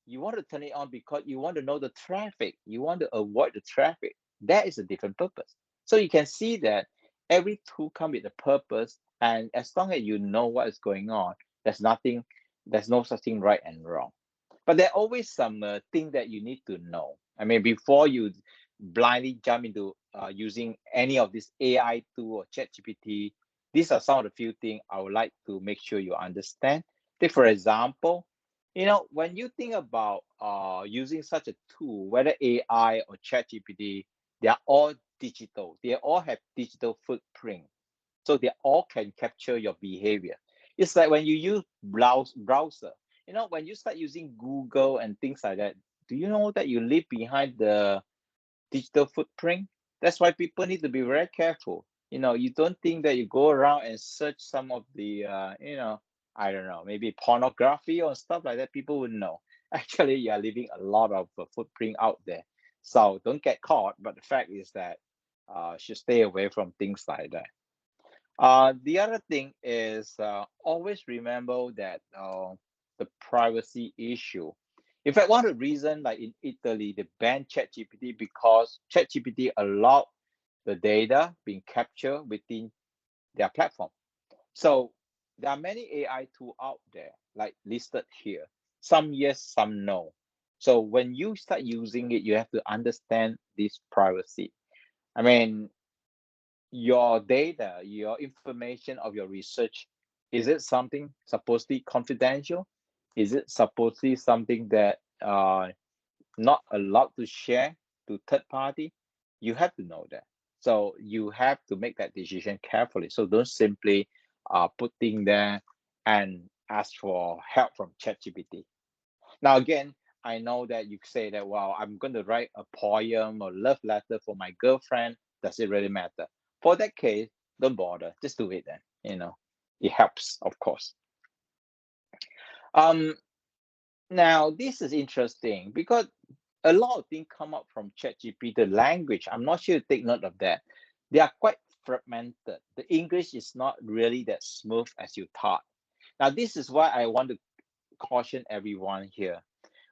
you want to turn it on because you want to know the traffic, you want to avoid the traffic. That is a different purpose. So you can see that every tool comes with a purpose, and as long as you know what is going on, there's no such thing right and wrong. But there are always some thing that you need to know. I mean, before you blindly jump into using any of this AI tool or ChatGPT, these are some of the few things I would like to make sure you understand. Take for example, when you think about using such a tool, whether AI or ChatGPT, they are all digital. They all have digital footprint. So they all can capture your behavior. It's like when you use browser, when you start using Google and things like that, do you know that you leave behind the digital footprint? That's why people need to be very careful. You don't think that you go around and search some of the, I don't know, maybe pornography or stuff like that. People would know. Actually, you are leaving a lot of footprint out there. So don't get caught. But the fact is that should stay away from things like that. The other thing is always remember that the privacy issue. In fact, one of the reasons, like in Italy, they banned ChatGPT because ChatGPT allowed the data being captured within their platform. So there are many AI tools out there, like listed here. Some yes, some no. So when you start using it, you have to understand this privacy. I mean, your data, your information of your research, is it something supposedly confidential? Is it supposedly something that not allowed to share to third party? You have to know that. So you have to make that decision carefully. So don't simply put things there and ask for help from ChatGPT. Now again, I know that you say that, well, I'm going to write a poem or love letter for my girlfriend. Does it really matter? For that case, don't bother. Just do it then. It helps, of course. Now this is interesting because a lot of things come up from ChatGPT. The language, I'm not sure you take note of that. They are quite fragmented. The English is not really that smooth as you thought. Now this is why I want to caution everyone here.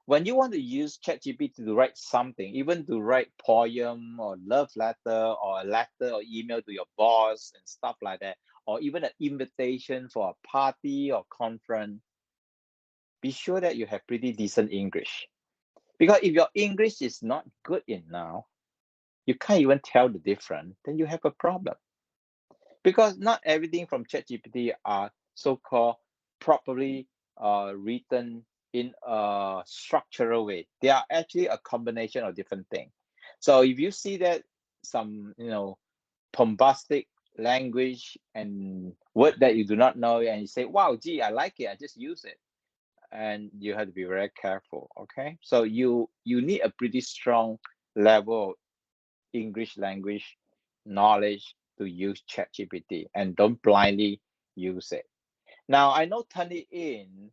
When you want to use ChatGPT to write something, even to write poem or love letter or a letter or email to your boss and stuff like that, or even an invitation for a party or conference, be sure that you have pretty decent English. Because if your English is not good enough, you can't even tell the difference, then you have a problem. Because not everything from ChatGPT are so-called properly written in a structural way. They are actually a combination of different things. So if you see that some, bombastic language and word that you do not know, and you say, wow, gee, I like it, I just use it. And you have to be very careful, okay? So you need a pretty strong level of English language knowledge to use ChatGPT, and don't blindly use it. Now, I know Turnitin,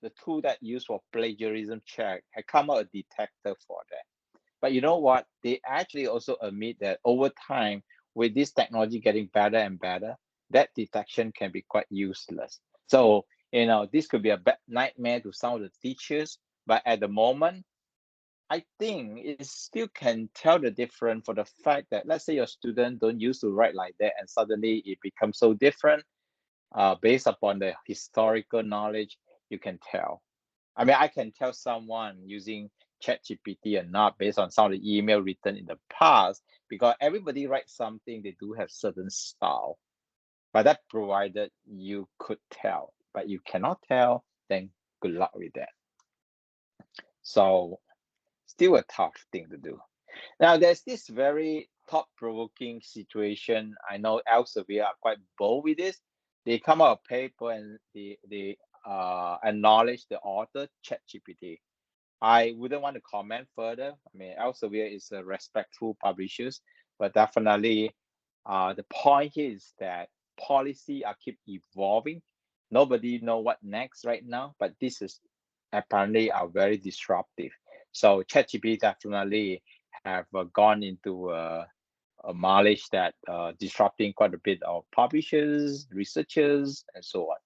the tool that used for plagiarism check, had come out a detector for that. But you know what? They actually also admit that over time, with this technology getting better and better, that detection can be quite useless. So, this could be a bad nightmare to some of the teachers, but at the moment, I think it still can tell the difference for the fact that, let's say your student don't used to write like that and suddenly it becomes so different. Based upon the historical knowledge, you can tell. I mean, I can tell someone using ChatGPT or not based on some of the email written in the past, because everybody writes something, they do have certain style. But that provided you could tell, but you cannot tell, then good luck with that. So still a tough thing to do. Now, there's this very thought-provoking situation. I know Elsevier are quite bold with this. They come out a paper and they acknowledge the author, ChatGPT. I wouldn't want to comment further. I mean, Elsevier is a respectful publishers, but definitely the point here is that policy are keep evolving. Nobody know what next right now, but this is apparently are very disruptive. So ChatGPT definitely have gone into a mileage that disrupting quite a bit of publishers, researchers, and so on.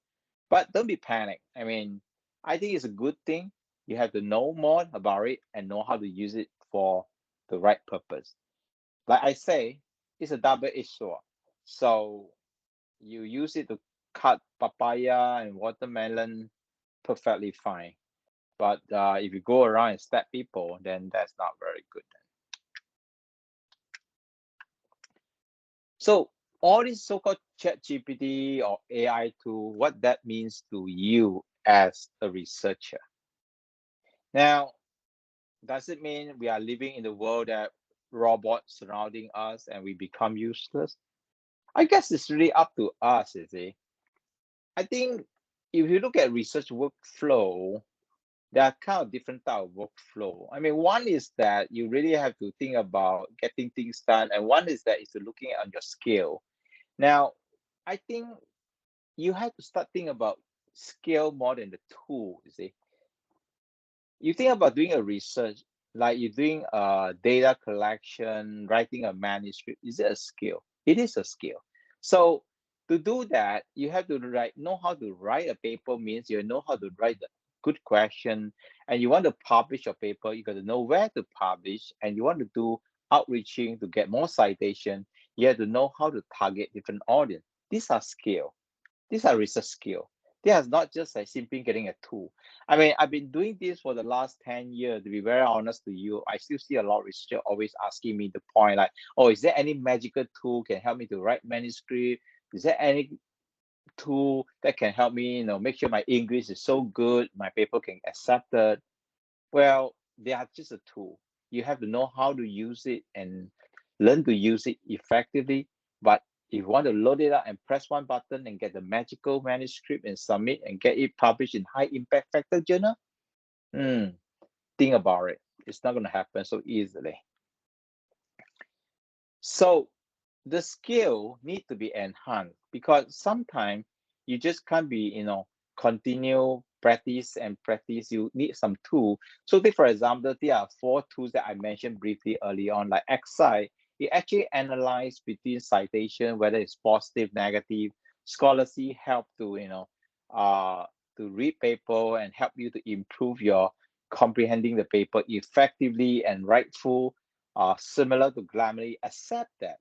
But don't be panicked. I mean, I think it's a good thing. You have to know more about it and know how to use it for the right purpose. Like I say, it's a double-edged sword. So you use it to cut papaya and watermelon, perfectly fine. But if you go around and stab people, then that's not very good. So all this so-called ChatGPT or AI tool, what that means to you as a researcher. Now, does it mean we are living in the world that robots surrounding us and we become useless? I guess it's really up to us, you see. I think if you look at research workflow, there are kind of different type of workflow. I mean, one is that you really have to think about getting things done, and one is that is looking at your skill. Now, I think you have to start thinking about skill more than the tool, you see. You think about doing a research, like you're doing a data collection, writing a manuscript. Is it a skill? It is a skill. So to do that, you have to know how to write a paper. Means you know how to write a good question, and you want to publish your paper. You got to know where to publish, and you want to do outreaching to get more citation. You have to know how to target different audience. These are skill. These are research skill. They are not just like simply getting a tool. I mean, I've been doing this for the last 10 years. To be very honest to you, I still see a lot of researchers always asking me the point like, oh, is there any magical tool can help me to write manuscript? Is there any tool that can help me, make sure my English is so good, my paper can accept it? Well, they are just a tool. You have to know how to use it and learn to use it effectively. But if you want to load it up and press one button and get the magical manuscript and submit and get it published in high impact factor journal, think about it. It's not going to happen so easily. So the skill need to be enhanced, because sometimes you just can't be, continue practice and practice. You need some tool. So take for example, there are 4 tools that I mentioned briefly early on, like XI. It actually analyze between citation, whether it's positive, negative. Scholarly help to, to read paper and help you to improve your comprehending the paper effectively and rightful. Similar to Grammarly, accept that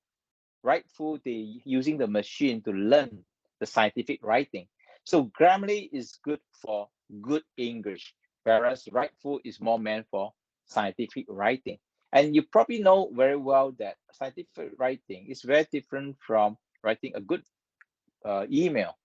rightful they using the machine to learn the scientific writing. So Grammarly is good for good English, whereas rightful is more meant for scientific writing. And you probably know very well that scientific writing is very different from writing a good email.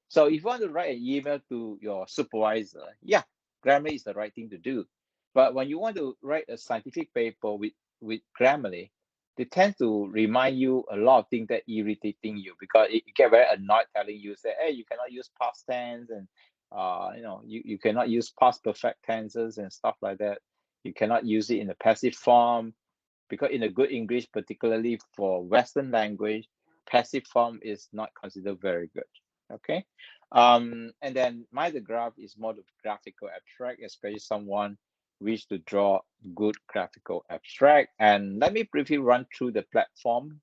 So if you want to write an email to your supervisor, yeah, Grammarly is the right thing to do. But when you want to write a scientific paper with Grammarly, they tend to remind you a lot of things that irritating you, because it get very annoyed telling you, say, hey, you cannot use past tense, and you cannot use past perfect tenses and stuff like that. You cannot use it in a passive form, because in a good English, particularly for Western language, passive form is not considered very good. Okay. And then my graph is more of graphical abstract, especially someone wish to draw good graphical abstract. And let me briefly run through the platform.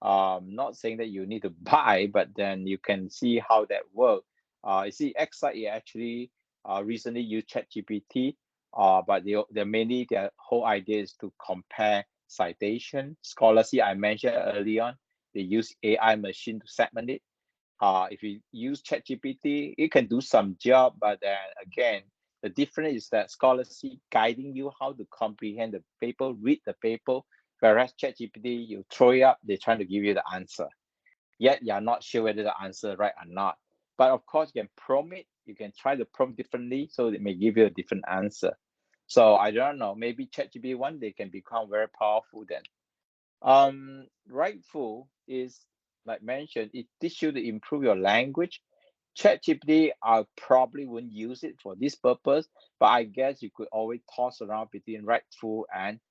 Not saying that you need to buy, but then you can see how that works. You see, XI actually recently used ChatGPT, but their whole idea is to compare citation. Scholarly, I mentioned early on, they use AI machine to segment it. If you use ChatGPT, it can do some job, but then again, the difference is that Scholarly guiding you how to comprehend the paper, read the paper, whereas ChatGPT, you throw it up, they're trying to give you the answer. Yet you're not sure whether the answer right or not. But of course, you can prompt it. You can try to prompt differently, so it may give you a different answer. So I don't know, maybe ChatGPT one day can become very powerful then. Rightful is, like mentioned, it teaches you to improve your language. ChatGPT, I probably wouldn't use it for this purpose, but I guess you could always toss around between Rightful and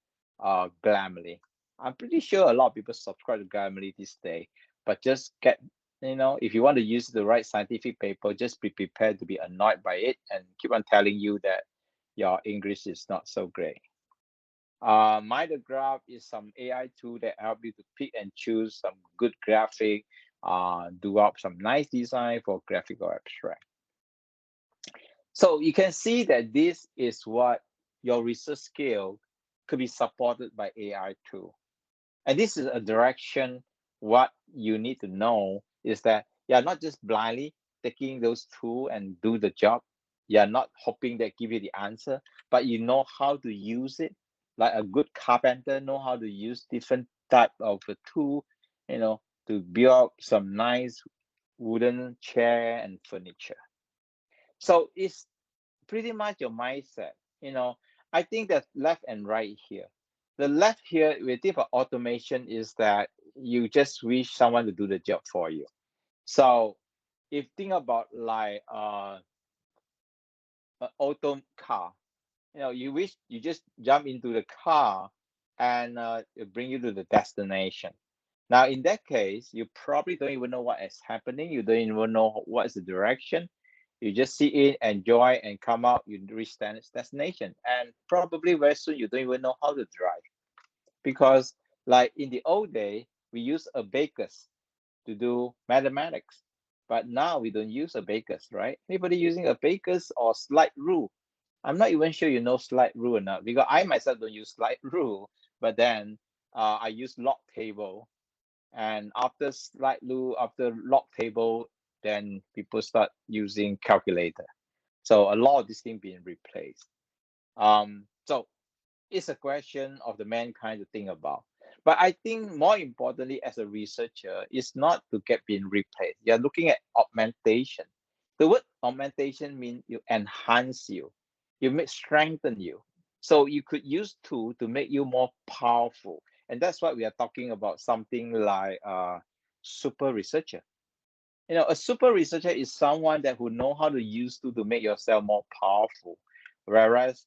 Grammarly. I'm pretty sure a lot of people subscribe to Grammarly this day, but just get, if you want to use the right scientific paper, just be prepared to be annoyed by it and keep on telling you that your English is not so great. MyTheGraph is some AI tool that help you to pick and choose some good graphic, do up some nice design for graphical abstract. So you can see that this is what your research skill could be supported by AI tool. And this is a direction. What you need to know is that you're not just blindly taking those tools and do the job. You're not hoping they give you the answer, but you know how to use it. Like a good carpenter know how to use different type of a tool, to build up some nice wooden chair and furniture. So it's pretty much your mindset. I think that left and right here. The left here with different automation is that you just wish someone to do the job for you. So if think about like an auto car, you wish you just jump into the car and it bring you to the destination. Now in that case, you probably don't even know what is happening. You don't even know what is the direction. You just sit in, enjoy, and come out. You reach the destination, and probably very soon you don't even know how to drive, because like in the old day, we use abacus to do mathematics, but now we don't use abacus, right? Anybody using abacus or slide rule? I'm not even sure you know slide rule or not, because I myself don't use slide rule, but then I use log table, and after slide rule, after log table, then people start using calculator. So a lot of this thing being replaced. So it's a question of the mankind to think about. But I think more importantly, as a researcher, it's not to get being replaced. You're looking at augmentation. The word augmentation means you enhance you make strengthen you. So you could use tool to make you more powerful. And that's why we are talking about something like super researcher. A super researcher is someone that who know how to use to make yourself more powerful. Whereas,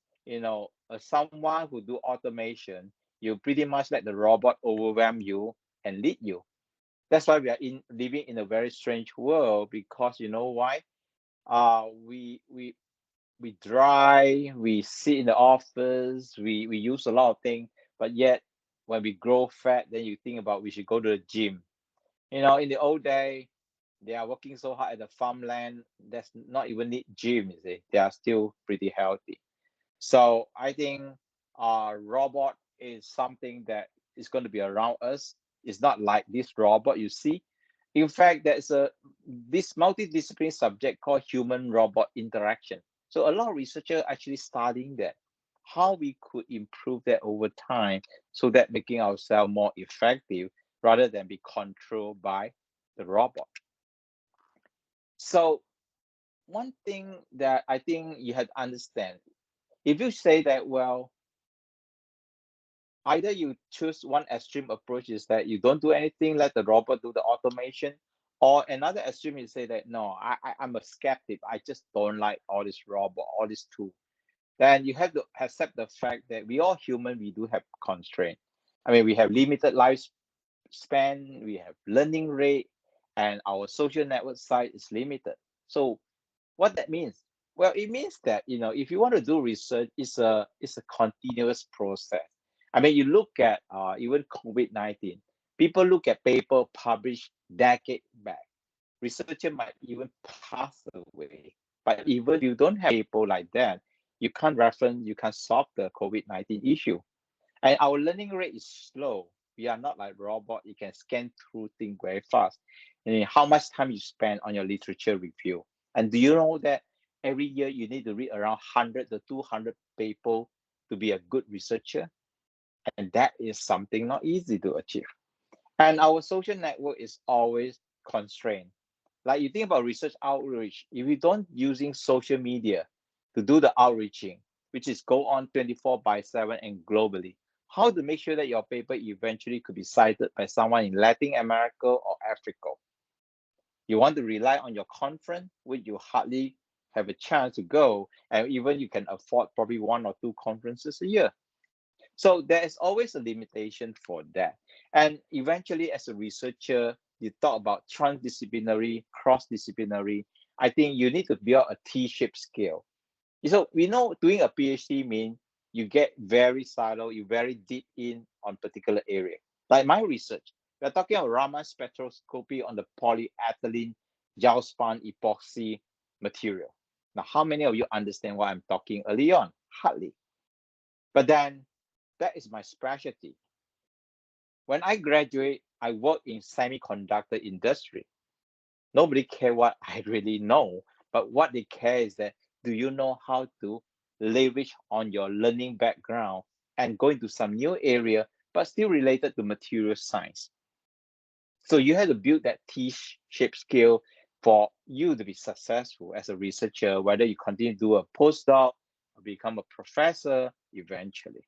someone who do automation, you pretty much let the robot overwhelm you and lead you. That's why we are living in a very strange world, because you know why? We drive, we sit in the office, we use a lot of things, but yet when we grow fat, then you think about we should go to the gym. In the old day, they are working so hard at the farmland. That's not even need gym, you see. They are still pretty healthy. So I think robot is something that is going to be around us. It's not like this robot you see. In fact, there's this multidisciplinary subject called human robot interaction. So a lot of researchers actually studying that, how we could improve that over time, so that making ourselves more effective rather than be controlled by the robot. So one thing that I think you have to understand, if you say that, well, either you choose one extreme approach is that you don't do anything, let the robot do the automation, or another extreme is say that no, I'm a skeptic. I just don't like all this robot, all this tool. Then you have to accept the fact that we all human, we do have constraint. I mean, we have limited lifespan, we have learning rate, and our social network size is limited. So what that means? Well, it means that if you want to do research, it's a continuous process. I mean, you look at even COVID-19. People look at paper published decade back. Researcher might even pass away. But even if you don't have paper like that, you can't reference, you can't solve the COVID-19 issue. And our learning rate is slow. We are not like robot. You can scan through things very fast. And how much time you spend on your literature review? And do you know that every year you need to read around 100 to 200 people to be a good researcher? And that is something not easy to achieve. And our social network is always constrained. Like you think about research outreach, if you don't using social media to do the outreaching, which is go on 24/7 and globally, how to make sure that your paper eventually could be cited by someone in Latin America or Africa? You want to rely on your conference, which you hardly have a chance to go, and even you can afford probably 1 or 2 conferences a year. So there is always a limitation for that. And eventually, as a researcher, you talk about transdisciplinary, cross-disciplinary. I think you need to build a T-shaped scale. So we know doing a PhD means you get very silo, you very deep in on particular area. Like my research, we're talking about Raman spectroscopy on the polyethylene gel spun epoxy material. Now, how many of you understand what I'm talking early on? Hardly. But then that is my specialty. When I graduate, I work in semiconductor industry. Nobody care what I really know, but what they care is that do you know how to leverage on your learning background and go into some new area, but still related to material science? So you have to build that T-shaped skill for you to be successful as a researcher, whether you continue to do a postdoc or become a professor eventually.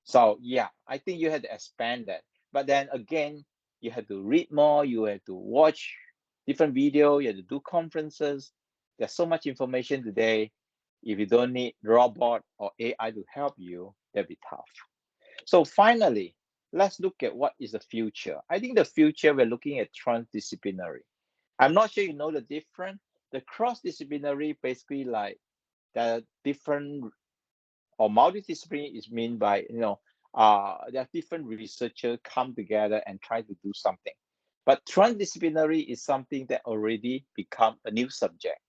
So yeah, I think you had to expand that. But then again, you had to read more, you had to watch different video, you had to do conferences. There's so much information today. If you don't need robot or AI to help you, that'd be tough. So finally, let's look at what is the future. I think the future, we're looking at transdisciplinary. I'm not sure you know the difference. The cross-disciplinary, basically like the different or multidisciplinary is mean by, there are different researchers come together and try to do something. But transdisciplinary is something that already become a new subject.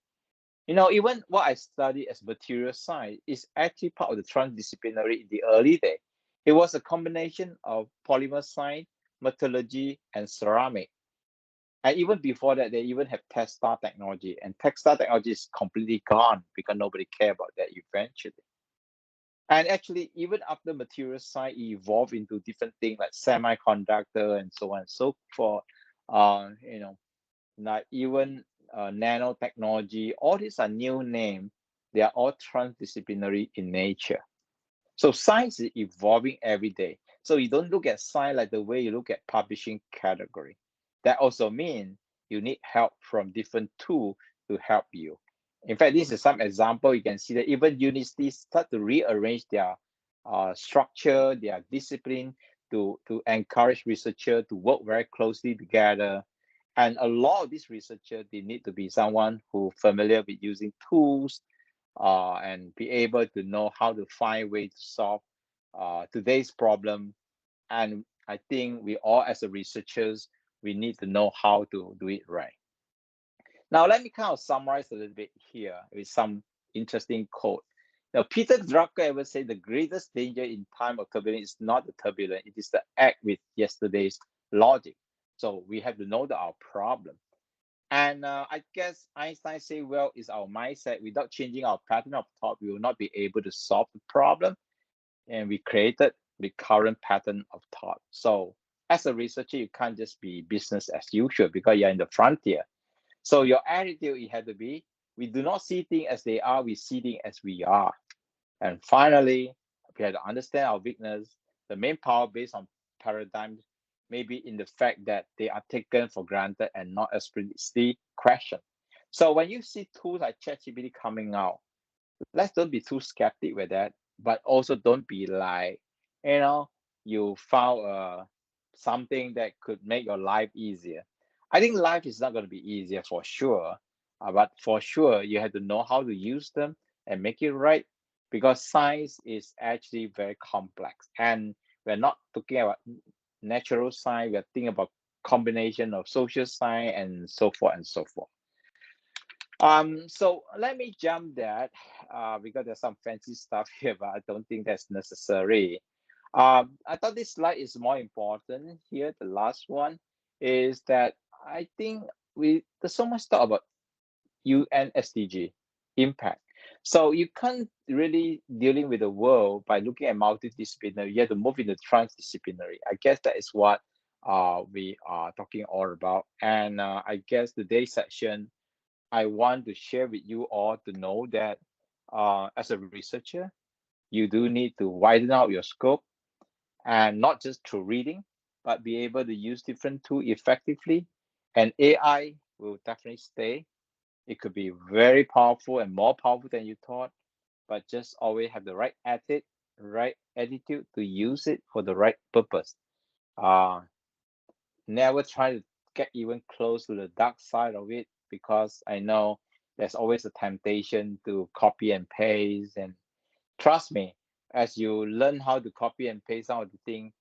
Even what I study as material science is actually part of the transdisciplinary in the early day. It was a combination of polymer science, metallurgy, and ceramic. And even before that, they even have textile technology. And textile technology is completely gone because nobody cared about that eventually. And actually, even after material science evolved into different things like semiconductor and so on and so forth, like even nanotechnology, all these are new names. They are all transdisciplinary in nature. So science is evolving every day. So you don't look at science like the way you look at publishing category. That also means you need help from different tools to help you. In fact, this is some example. You can see that even universities start to rearrange their structure, their discipline to encourage researchers to work very closely together. And a lot of these researchers, they need to be someone who familiar with using tools and be able to know how to find ways to solve today's problem. And I think we all, as a researchers, we need to know how to do it right. Now, let me kind of summarize a little bit here with some interesting quote. Now, Peter Drucker ever said the greatest danger in time of turbulence is not the turbulence, it is the act with yesterday's logic. So we have to know that our problem. And I guess Einstein said, well, it's our mindset. Without changing our pattern of thought, we will not be able to solve the problem. And we created the current pattern of thought. So as a researcher, you can't just be business as usual because you're in the frontier. So your attitude, it had to be, we do not see things as they are, we see things as we are. And finally, we had to understand our weakness. The main power based on paradigms may be in the fact that they are taken for granted and not explicitly questioned. So when you see tools like ChatGPT coming out, let's don't be too skeptic with that, but also don't be like, you found something that could make your life easier. I think life is not going to be easier for sure, but for sure you have to know how to use them and make it right, because science is actually very complex, and we're not talking about natural science. We're thinking about combination of social science and so forth and so forth. So let me jump that because there's some fancy stuff here, but I don't think that's necessary. I thought this slide is more important here. The last one is that I think there's so much talk about UN SDG impact. So you can't really dealing with the world by looking at multidisciplinary. You have to move into transdisciplinary. I guess that is what we are talking all about. And I guess today's session, I want to share with you all to know that as a researcher, you do need to widen out your scope, and not just through reading, but be able to use different tools effectively. And AI will definitely stay. It could be very powerful and more powerful than you thought, but just always have the right attitude to use it for the right purpose. Never try to get even close to the dark side of it, because I know there's always a temptation to copy and paste. And trust me, as you learn how to copy and paste some of the thing,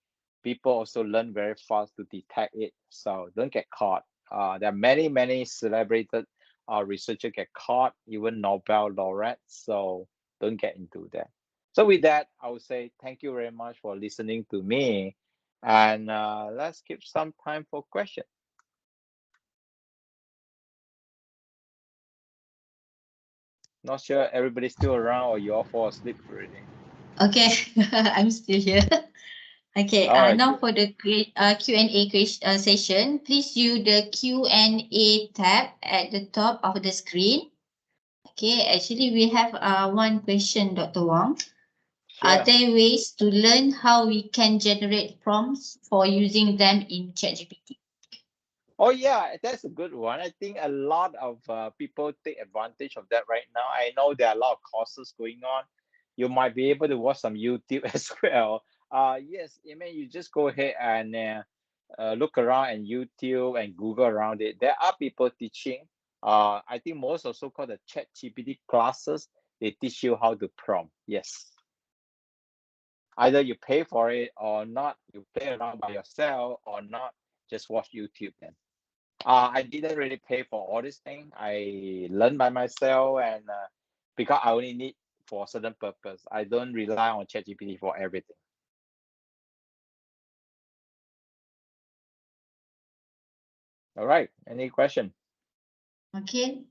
people also learn very fast to detect it. So don't get caught. There are many celebrated researchers get caught, even Nobel laureates. So don't get into that. So with that, I would say thank you very much for listening to me. And let's keep some time for questions. Not sure everybody's still around or you all fall asleep already. Okay, I'm still here. Okay, All right, now good. for the Q&A session, please use the Q&A tab at the top of the screen. Okay, actually we have one question, Dr. Wong. Are Sure. there ways to learn how we can generate prompts for using them in ChatGPT? Oh yeah, that's a good one. I think a lot of people take advantage of that right now. I know there are a lot of courses going on. You might be able to watch some YouTube as well. Yes, I mean you just go ahead and look around and YouTube and Google around it. There are people teaching. I think most of so-called the ChatGPT classes, they teach you how to prompt. Yes. Either you pay for it or not, you play around by yourself or not, just watch YouTube then. I didn't really pay for all this thing. I learned by myself and because I only need for a certain purpose. I don't rely on ChatGPT for everything. All right. Any question? Okay.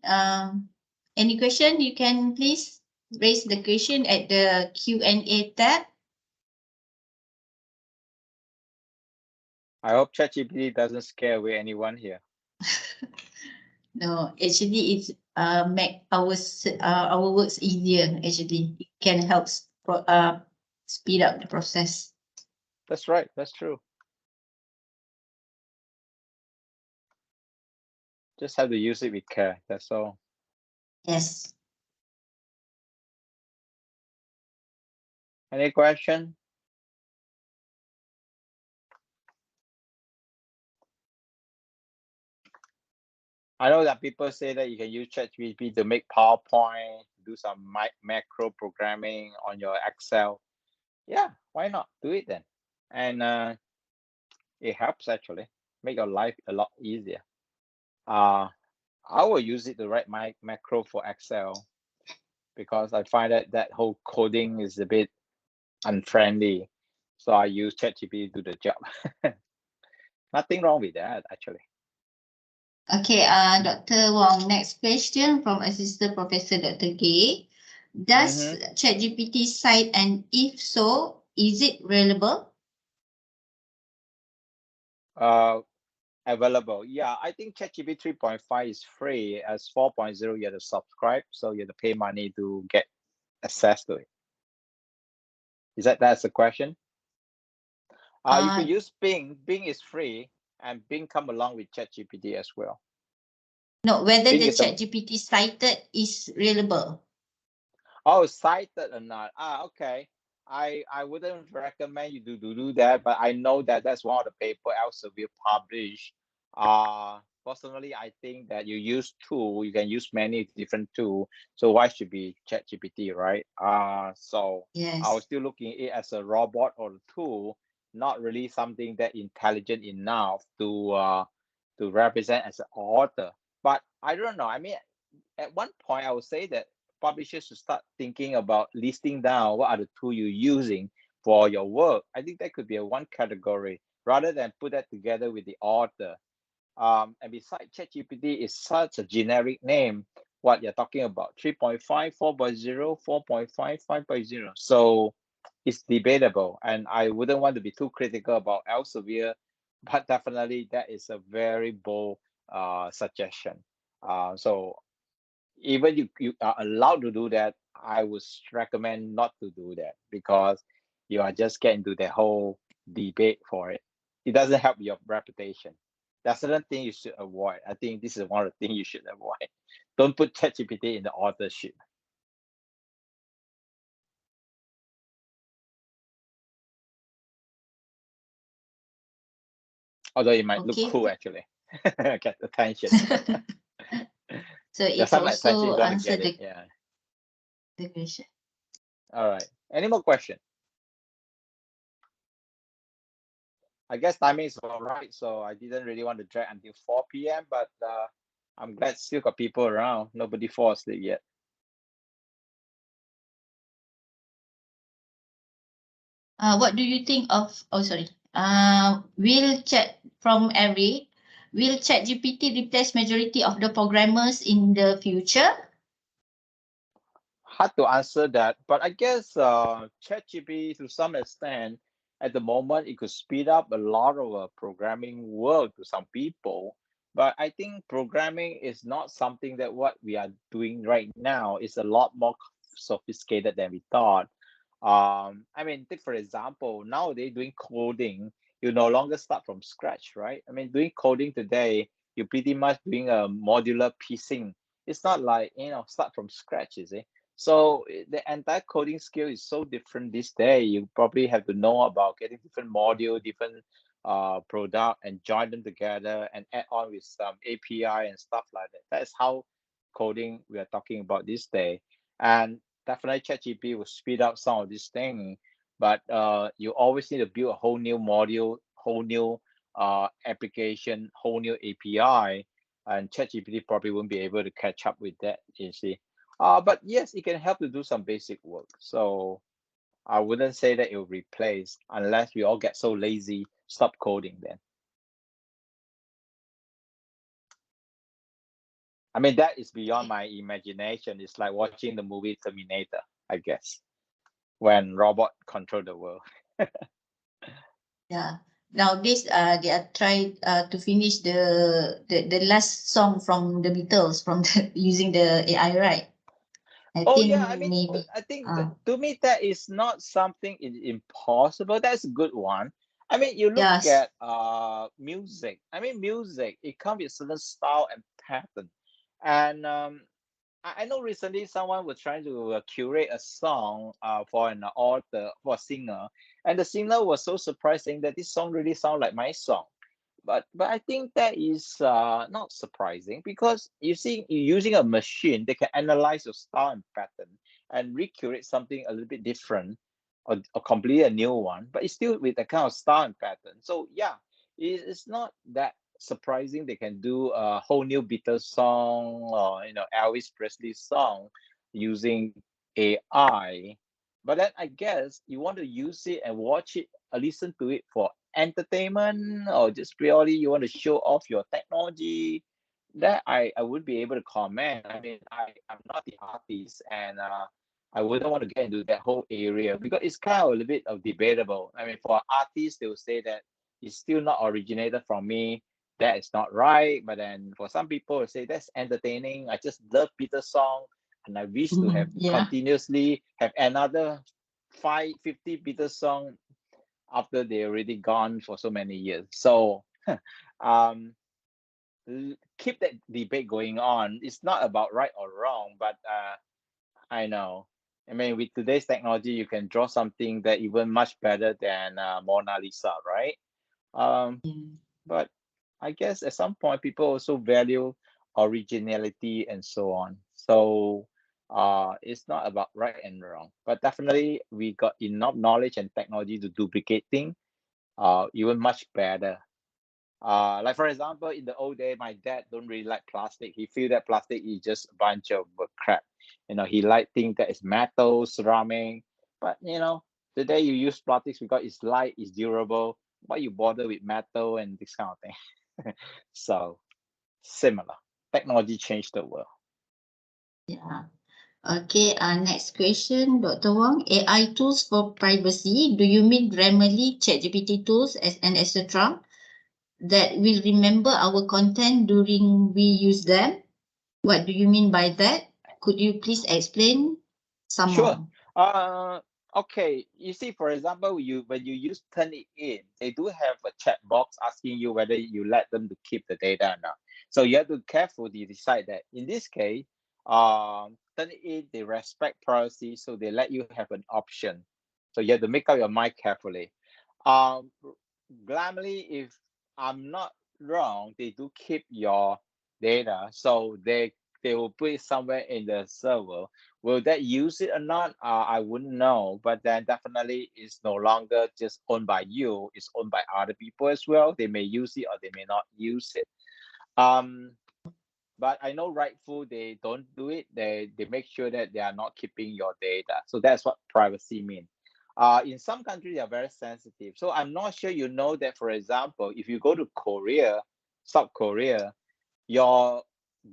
Any question? You can please raise the question at the Q&A tab. I hope ChatGPT doesn't scare away anyone here. No, actually, it's make our works easier. Actually, it can help speed up the process. That's right. That's true. Just have to use it with care. That's all. Yes. Any question? I know that people say that you can use ChatGPT to make PowerPoint, do some macro programming on your Excel. Yeah, why not? Do it then. And it helps actually make your life a lot easier. I will use it to write my macro for Excel because I find that whole coding is a bit unfriendly. So I use ChatGPT to do the job. Nothing wrong with that actually. Okay, Dr. Wong, next question from Assistant Professor Dr. Gay. Does ChatGPT cite, and if so, is it reliable? Available. Yeah, I think ChatGPT 3.5 is free. As 4.0, you have to subscribe, so you have to pay money to get access to it. That's the question? You could use Bing. Bing is free, and Bing come along with ChatGPT as well. No, whether Bing the is a- ChatGPT cited is reliable. Oh, cited or not? Okay. I wouldn't recommend you to do that, but I know that that's one of the paper Elsevier published. Personally, I think that you use tool, you can use many different tools. So why should be ChatGPT, right? So Yes. I was still looking at it as a robot or a tool, not really something that intelligent enough to represent as an author. But I don't know. I mean, at one point, I would say that publishers should start thinking about listing down what are the tools you're using for your work. I think that could be a one category rather than put that together with the author. And besides, ChatGPT is such a generic name. What you're talking about 3.5, 4.0, 4.5, 5.0. So it's debatable. And I wouldn't want to be too critical about Elsevier, but definitely that is a very bold suggestion. So even you are allowed to do that, I would recommend not to do that because you are just getting into the whole debate for it. It doesn't help your reputation. That's certain thing you should avoid. I think this is one of the things you should avoid. Don't put ChatGPT in the authorship. Although it might look cool actually. Get attention. So it's some attention also you're gonna answer get it. Yeah. the question. All right. Any more questions? I guess timing is all right, so I didn't really want to drag until 4 p.m., but I'm glad still got people around. Nobody fall asleep yet. What do you think of, will ChatGPT replace majority of the programmers in the future? hard to answer that, but I guess ChatGPT to some extent at the moment it could speed up a lot of programming work to some people. But I think programming is not something that what we are doing right now. It's a lot more sophisticated than we thought. I mean, take for example, nowadays doing coding, you no longer start from scratch, right? I mean, doing coding today, you're pretty much doing a modular piecing. It's not like, start from scratch, is it? So the entire coding skill is so different this day. You probably have to know about getting different module, different product, and join them together and add on with some API and stuff like that. That's how coding we are talking about this day. And definitely ChatGPT will speed up some of these things, but you always need to build a whole new module, whole new application, whole new API, and ChatGPT probably won't be able to catch up with that, you see. But yes, it can help to do some basic work. So I wouldn't say that it will replace unless we all get so lazy, stop coding then. I mean, that is beyond my imagination. It's like watching the movie Terminator, I guess, when robot control the world. Yeah. Nowadays, they are trying to finish the last song from the Beatles from using the AI, right? I Oh think yeah, I mean, maybe. I think to me that is not something impossible. That's a good one. I mean, you look Yes. at music. I mean, music it comes with certain style and pattern, and I know recently someone was trying to curate a song for an author, for a singer, and the singer was so surprising that this song really sounds like my song. But I think that is not surprising because you see, you're using a machine that can analyze your style and pattern and recreate something a little bit different or completely a new one, but it's still with that kind of style and pattern. So yeah, it's not that surprising they can do a whole new Beatles song or Elvis Presley song using AI. But then I guess you want to use it and watch it, listen to it for entertainment, or just purely you want to show off your technology. That I would be able to comment. I mean, I'm not the artist, and I wouldn't want to get into that whole area because it's kind of a little bit of debatable. I mean, for artists, they will say that it's still not originated from me. That is not right. But then for some people, will say that's entertaining. I just love Peter's song, and I wish to have Yeah. continuously have another 50 Beatles song after they already gone for so many years. So um, keep that debate going on. It's not about right or wrong, but I know. I mean, with today's technology, you can draw something that even much better than Mona Lisa, right? Um, but I guess at some point, people also value originality and so on. So it's not about right and wrong, but definitely we got enough knowledge and technology to duplicate things even much better. Like for example, in the old day, my dad don't really like plastic. He feel that plastic is just a bunch of crap. He like things that is metal, ceramic. But today you use plastics because it's light, it's durable. Why you bother with metal and this kind of thing? So similar. Technology changed the world. Yeah. Okay, next question, Dr. Wong. AI tools for privacy. Do you mean Grammarly, ChatGPT tools, and etc. that will remember our content during we use them? What do you mean by that? Could you please explain some Sure. more? Okay. You see, for example, when you use Turnitin, they do have a chat box asking you whether you let them to keep the data or not. So you have to carefully decide that. In this case, Turnitin, they respect privacy, so they let you have an option. So you have to make up your mind carefully. Um, Grammarly, if I'm not wrong, they do keep your data, so they will put it somewhere in the server. Will that use it or not? I wouldn't know, but then definitely it's no longer just owned by you. It's owned by other people as well. They may use it or they may not use it. Um, but I know Rightful, they don't do it. They make sure that they are not keeping your data. So that's what privacy means. In some countries, they are very sensitive. So I'm not sure you know that, for example, if you go to Korea, South Korea, your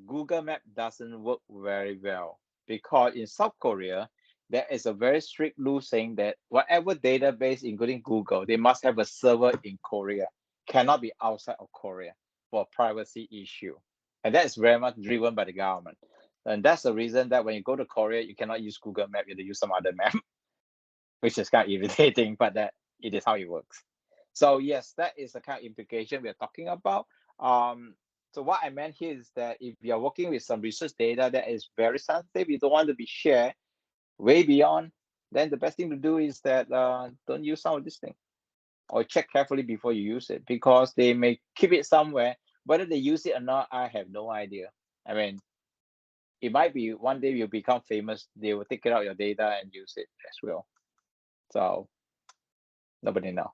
Google Map doesn't work very well. because in South Korea, there is a very strict rule saying that whatever database, including Google, they must have a server in Korea, cannot be outside of Korea for privacy issue. And that is very much driven by the government. And that's the reason that when you go to Korea, you cannot use Google Map, you have to use some other map, which is kind of irritating, but that it is how it works. So yes, that is the kind of implication we are talking about. So what I meant here is that if you are working with some research data that is very sensitive, you don't want to be shared way beyond, then the best thing to do is that don't use some of this thing, or check carefully before you use it, because they may keep it somewhere. Whether they use it or not, I have no idea. I mean, it might be one day you become famous, they will take it out your data and use it as well. So nobody know.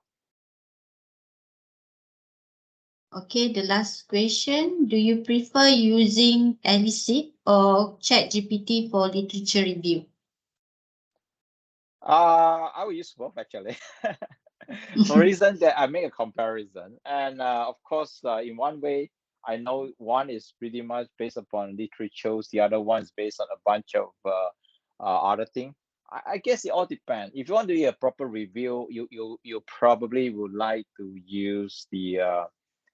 Okay, the last question. Do you prefer using Elicit or ChatGPT for literature review? I will use both actually. For reason that I make a comparison, and of course, in one way, I know one is pretty much based upon literatures, the other one is based on a bunch of other things. I guess it all depends. If you want to do a proper review, you probably would like to use the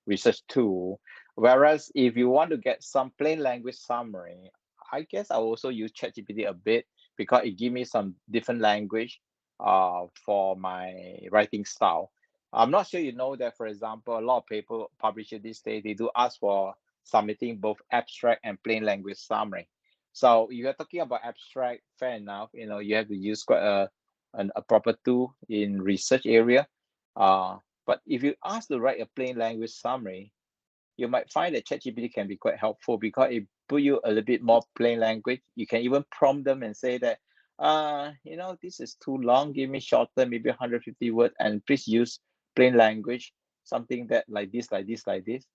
research tool. Whereas if you want to get some plain language summary, I guess I will also use ChatGPT a bit, because it gives me some different language for my writing style. I'm not sure you know that, for example, a lot of paper publishers these days, they do ask for submitting both abstract and plain language summary. So if you're talking about abstract, fair enough, you have to use quite a proper tool in research area. But if you ask to write a plain language summary, you might find that ChatGPT can be quite helpful, because it put you a little bit more plain language. You can even prompt them and say that, this is too long, give me shorter, maybe 150 words, and please use plain language, something that like this, like this, like this.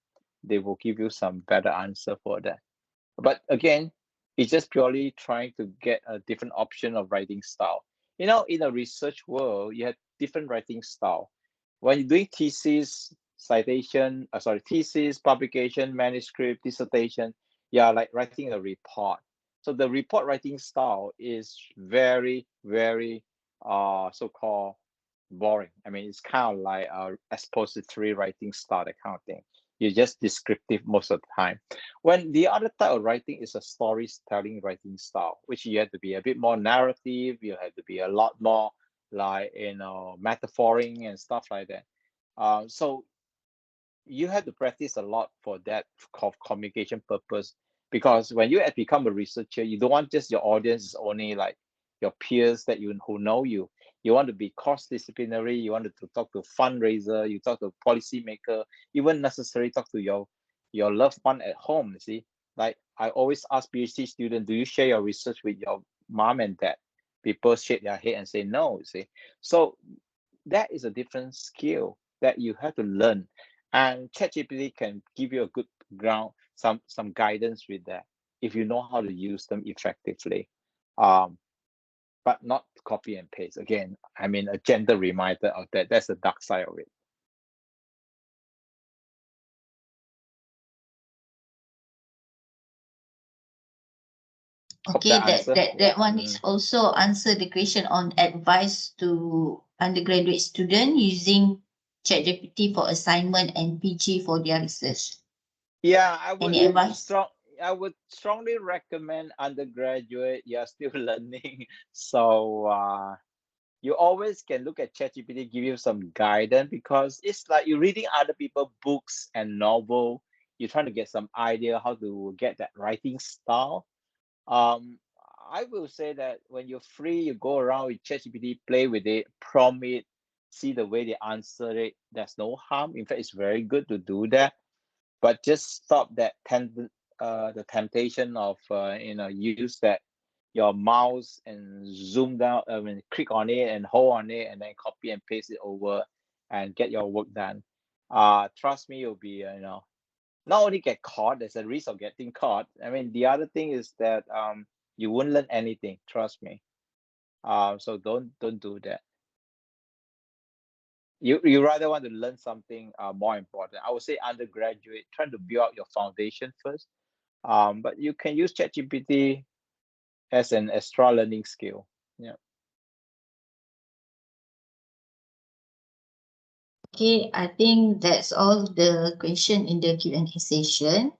They will give you some better answer for that. But again, it's just purely trying to get a different option of writing style. In a research world, you have different writing style. When you're doing thesis, thesis, publication, manuscript, dissertation, yeah, like writing a report. So the report writing style is very, very so-called boring. I mean, it's kind of like expository writing style, that kind of thing. You're just descriptive most of the time. When the other type of writing is a storytelling writing style, which you have to be a bit more narrative, you have to be a lot more like, metaphoring and stuff like that. So you have to practice a lot for that communication purpose, because when you have become a researcher, you don't want just your audience is only like your peers who know you. You want to be cross-disciplinary. You want to talk to fundraiser, you talk to policymaker, even necessarily talk to your loved one at home. You see, like I always ask PhD students, do you share your research with your mom and dad? People shake their head and say no. You see, so that is a different skill that you have to learn, and ChatGPT can give you a good ground, some guidance with that, if you know how to use them effectively. But not copy and paste. Again, I mean, a gentle reminder of that. That's the dark side of it. Hope Okay, that answer. that one is also answer the question on advice to undergraduate student using ChatGPT for assignment and PG for their research. Yeah, Any advice? I would strongly recommend undergraduate. You're still learning, so you always can look at ChatGPT, give you some guidance, because it's like you're reading other people's books and novel. You're trying to get some idea how to get that writing style. I will say that when you're free, you go around with ChatGPT, play with it, prompt it, see the way they answer it. There's no harm. In fact, it's very good to do that. But just stop that the temptation of use that your mouse and zoom down, click on it and hold on it and then copy and paste it over and get your work done. Trust me, you'll be not only get caught, there's a risk of getting caught. I mean, the other thing is that you won't learn anything. Trust me. So don't do that. You rather want to learn something more important. I would say undergraduate, trying to build out your foundation first. But you can use ChatGPT as an extra learning skill. Yeah. Okay, I think that's all the question in the Q&A session.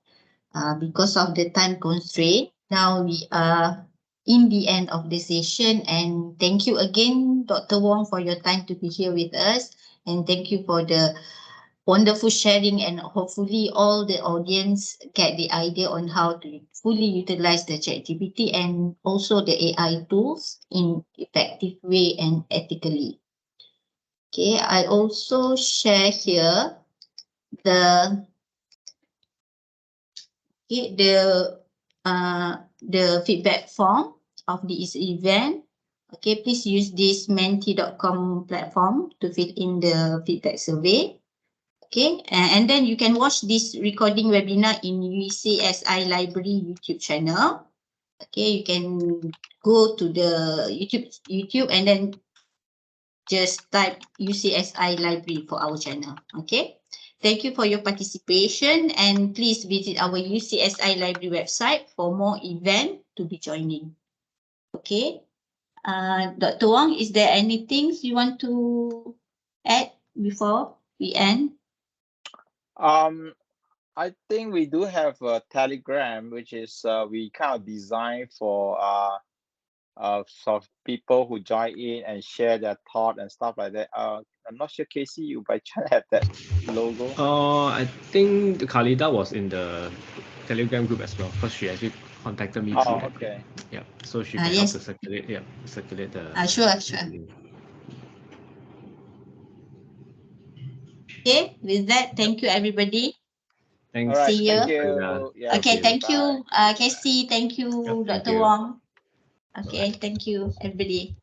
Because of the time constraint, now we are in the end of the session, and thank you again, Dr. Wong, for your time to be here with us, and thank you for the wonderful sharing, and hopefully all the audience get the idea on how to fully utilize the ChatGPT and also the AI tools in effective way and ethically. Okay, I also share here the the feedback form of this event. Okay, please use this menti.com platform to fill in the feedback survey. Okay, and then you can watch this recording webinar in UCSI Library YouTube channel. Okay, you can go to the YouTube and then just type UCSI Library for our channel. Okay. Thank you for your participation, and please visit our UCSI Library website for more events to be joining. Okay. Dr. Wong, is there anything you want to add before we end? I think we do have a Telegram, which is we kind of designed for sort of people who join in and share their thought and stuff like that. I'm not sure, Casey, you by chance have that logo? I think Khalida was in the Telegram group as well, because she actually contacted me through Oh, that group. okay. Yeah, so she can help Yes. to circulate. Yeah, circulate the. Sure. link. Okay. With that, thank you, everybody. Thanks. All right. See Thank you. you. Yeah. Okay. Thank you, Bye. Casey. Thank you, Yep, thank Dr. you. Wong. Okay. Thank you, everybody.